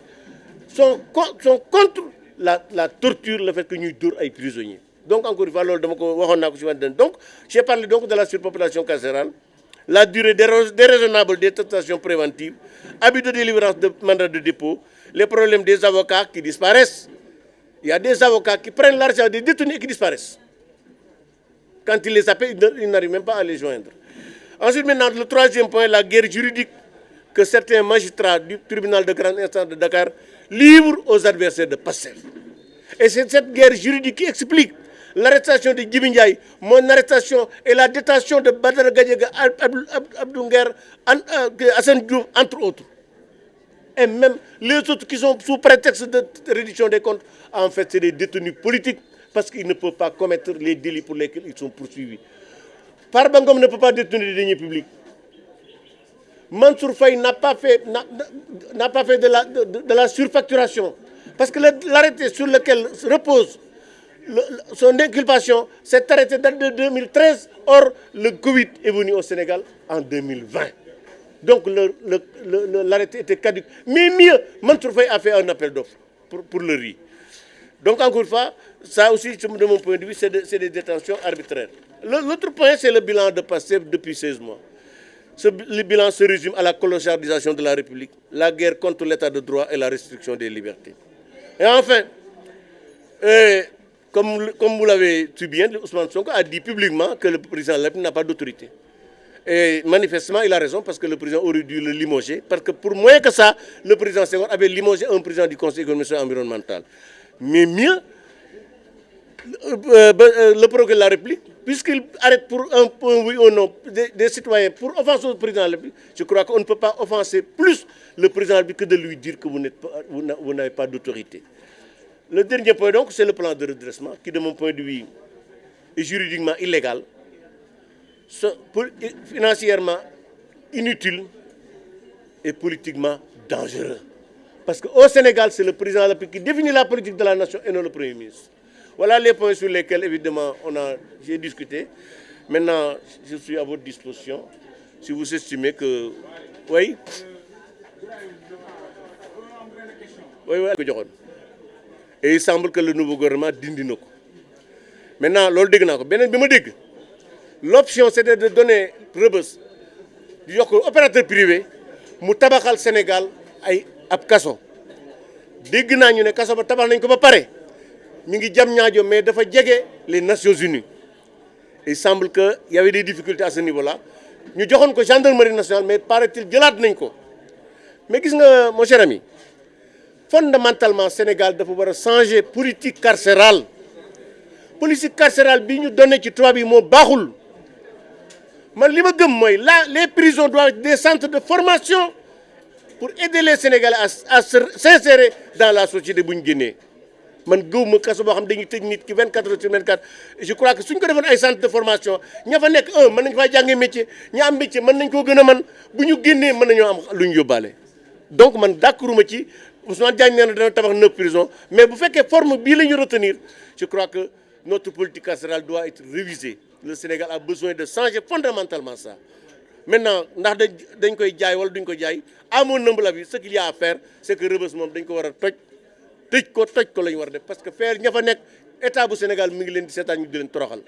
[SPEAKER 1] sont contre la torture, le fait que nous durs les prisonniers. Donc, encore une fois, donc, j'ai parlé donc de la surpopulation carcérale, la durée déraisonnable des tentations préventives, abus de délivrance de mandat de dépôt, les problèmes des avocats qui disparaissent. Il y a des avocats qui prennent l'argent des détenus et qui disparaissent. Quand ils les appellent, ils n'arrivent même pas à les joindre. Ensuite, maintenant, le troisième point, la guerre juridique que certains magistrats du tribunal de grande instance de Dakar livrent aux adversaires de Pastef. Et c'est cette guerre juridique qui explique l'arrestation de Djibi Ndiaye, mon arrestation et la détention de Badara Gadiaga, Abdou Nguer, Assane Diouf, entre autres. Et même les autres qui sont sous prétexte de réduction des comptes, en fait, c'est des détenus politiques parce qu'ils ne peuvent pas commettre les délits pour lesquels ils sont poursuivis. Farbangom ne peut pas détenir des deniers publics. Mansour Faye n'a pas fait de la surfacturation. Parce que l'arrêté sur lequel repose son inculpation, cet arrêté date de 2013. Or, le Covid est venu au Sénégal en 2020. Donc, l'arrêté était caduc. Mais mieux, Mansour Faye a fait un appel d'offres pour le riz. Donc, encore une fois, ça aussi, de mon point de vue, c'est des détentions arbitraires. L'autre point, c'est le bilan de Pastef depuis 16 mois. Le bilan se résume à la colossalisation de la République, la guerre contre l'état de droit et la restriction des libertés. Et enfin, comme vous l'avez su bien, Ousmane Sonko a dit publiquement que le président de la République n'a pas d'autorité. Et manifestement, il a raison parce que le président aurait dû le limoger. Parce que pour moins que ça, le président Senghor avait limogé un président du Conseil économique et environnemental. Mais mieux, le procureur de la République, puisqu'il arrête pour un oui ou non des citoyens pour offenser le président de la République, je crois qu'on ne peut pas offenser plus le président de la République que de lui dire que vous n'avez pas d'autorité. Le dernier point donc, c'est le plan de redressement qui, de mon point de vue, est juridiquement illégal, financièrement inutile et politiquement dangereux. Parce qu'au Sénégal, c'est le président de la République qui définit la politique de la nation et non le Premier ministre. Voilà les points sur lesquels, évidemment, j'ai discuté. Maintenant, je suis à votre disposition. Si vous estimez que... Oui. Oui. Et il semble que le nouveau gouvernement dindi na ko. Maintenant, l'option, c'était de donner Rebeuss, du opérateur privé, mu tabaxal Sénégal ay ab kaso. Dégg naa ñu ne kaso ba tabax nañ ko ba pare. Mi ngi jam ñaajo mais dafa jege les Nations Unies. Il semble qu'il y avait des difficultés à ce niveau-là. Ñu joxoon ko gendarmerie nationale mais paraît-il jëlaat nañ ko. Mais gis nga mon cher ami, fondamentalement Sénégal dafa war a changer politique carcérale. Politique carcérale bi ñu donné ci tubaab yi moo baaxul. Man li ma gëm mooy les prisons doivent être des centres de formation pour aider les Sénégalais à s'insérer dans la société bu ñu génnee. Man gëwuma kaso boo xam dañuy tëj nit ki 24 heures sur 24. Je crois que suñ ko defoon ay centre de formation ña fa nekk mën nañ faa jàngee métier ña am métier mën nañ koo gën a mën bu ñu génnee mën nañoo am lu ñu yóbbaale. Donc man d'accorduma ci Ousmane Diagne nee na dana tabax 9 prisons mais bu fekkee forme bii la ñu retenir je crois que notre politique carcérale doit être révisée. Le Sénégal a besoin de changer fondamentalement ça. Maintenant ndax dañ koy jaay wala duñ ko jaay à mon humble avis ce qu'il y a à faire c'est que Rebeuss moom dañ ko war a toj ko la ñu war a def parce que faire ña fa nekk état bu Sénégal mi ngi leen di seetaan ñu di leen toroxal.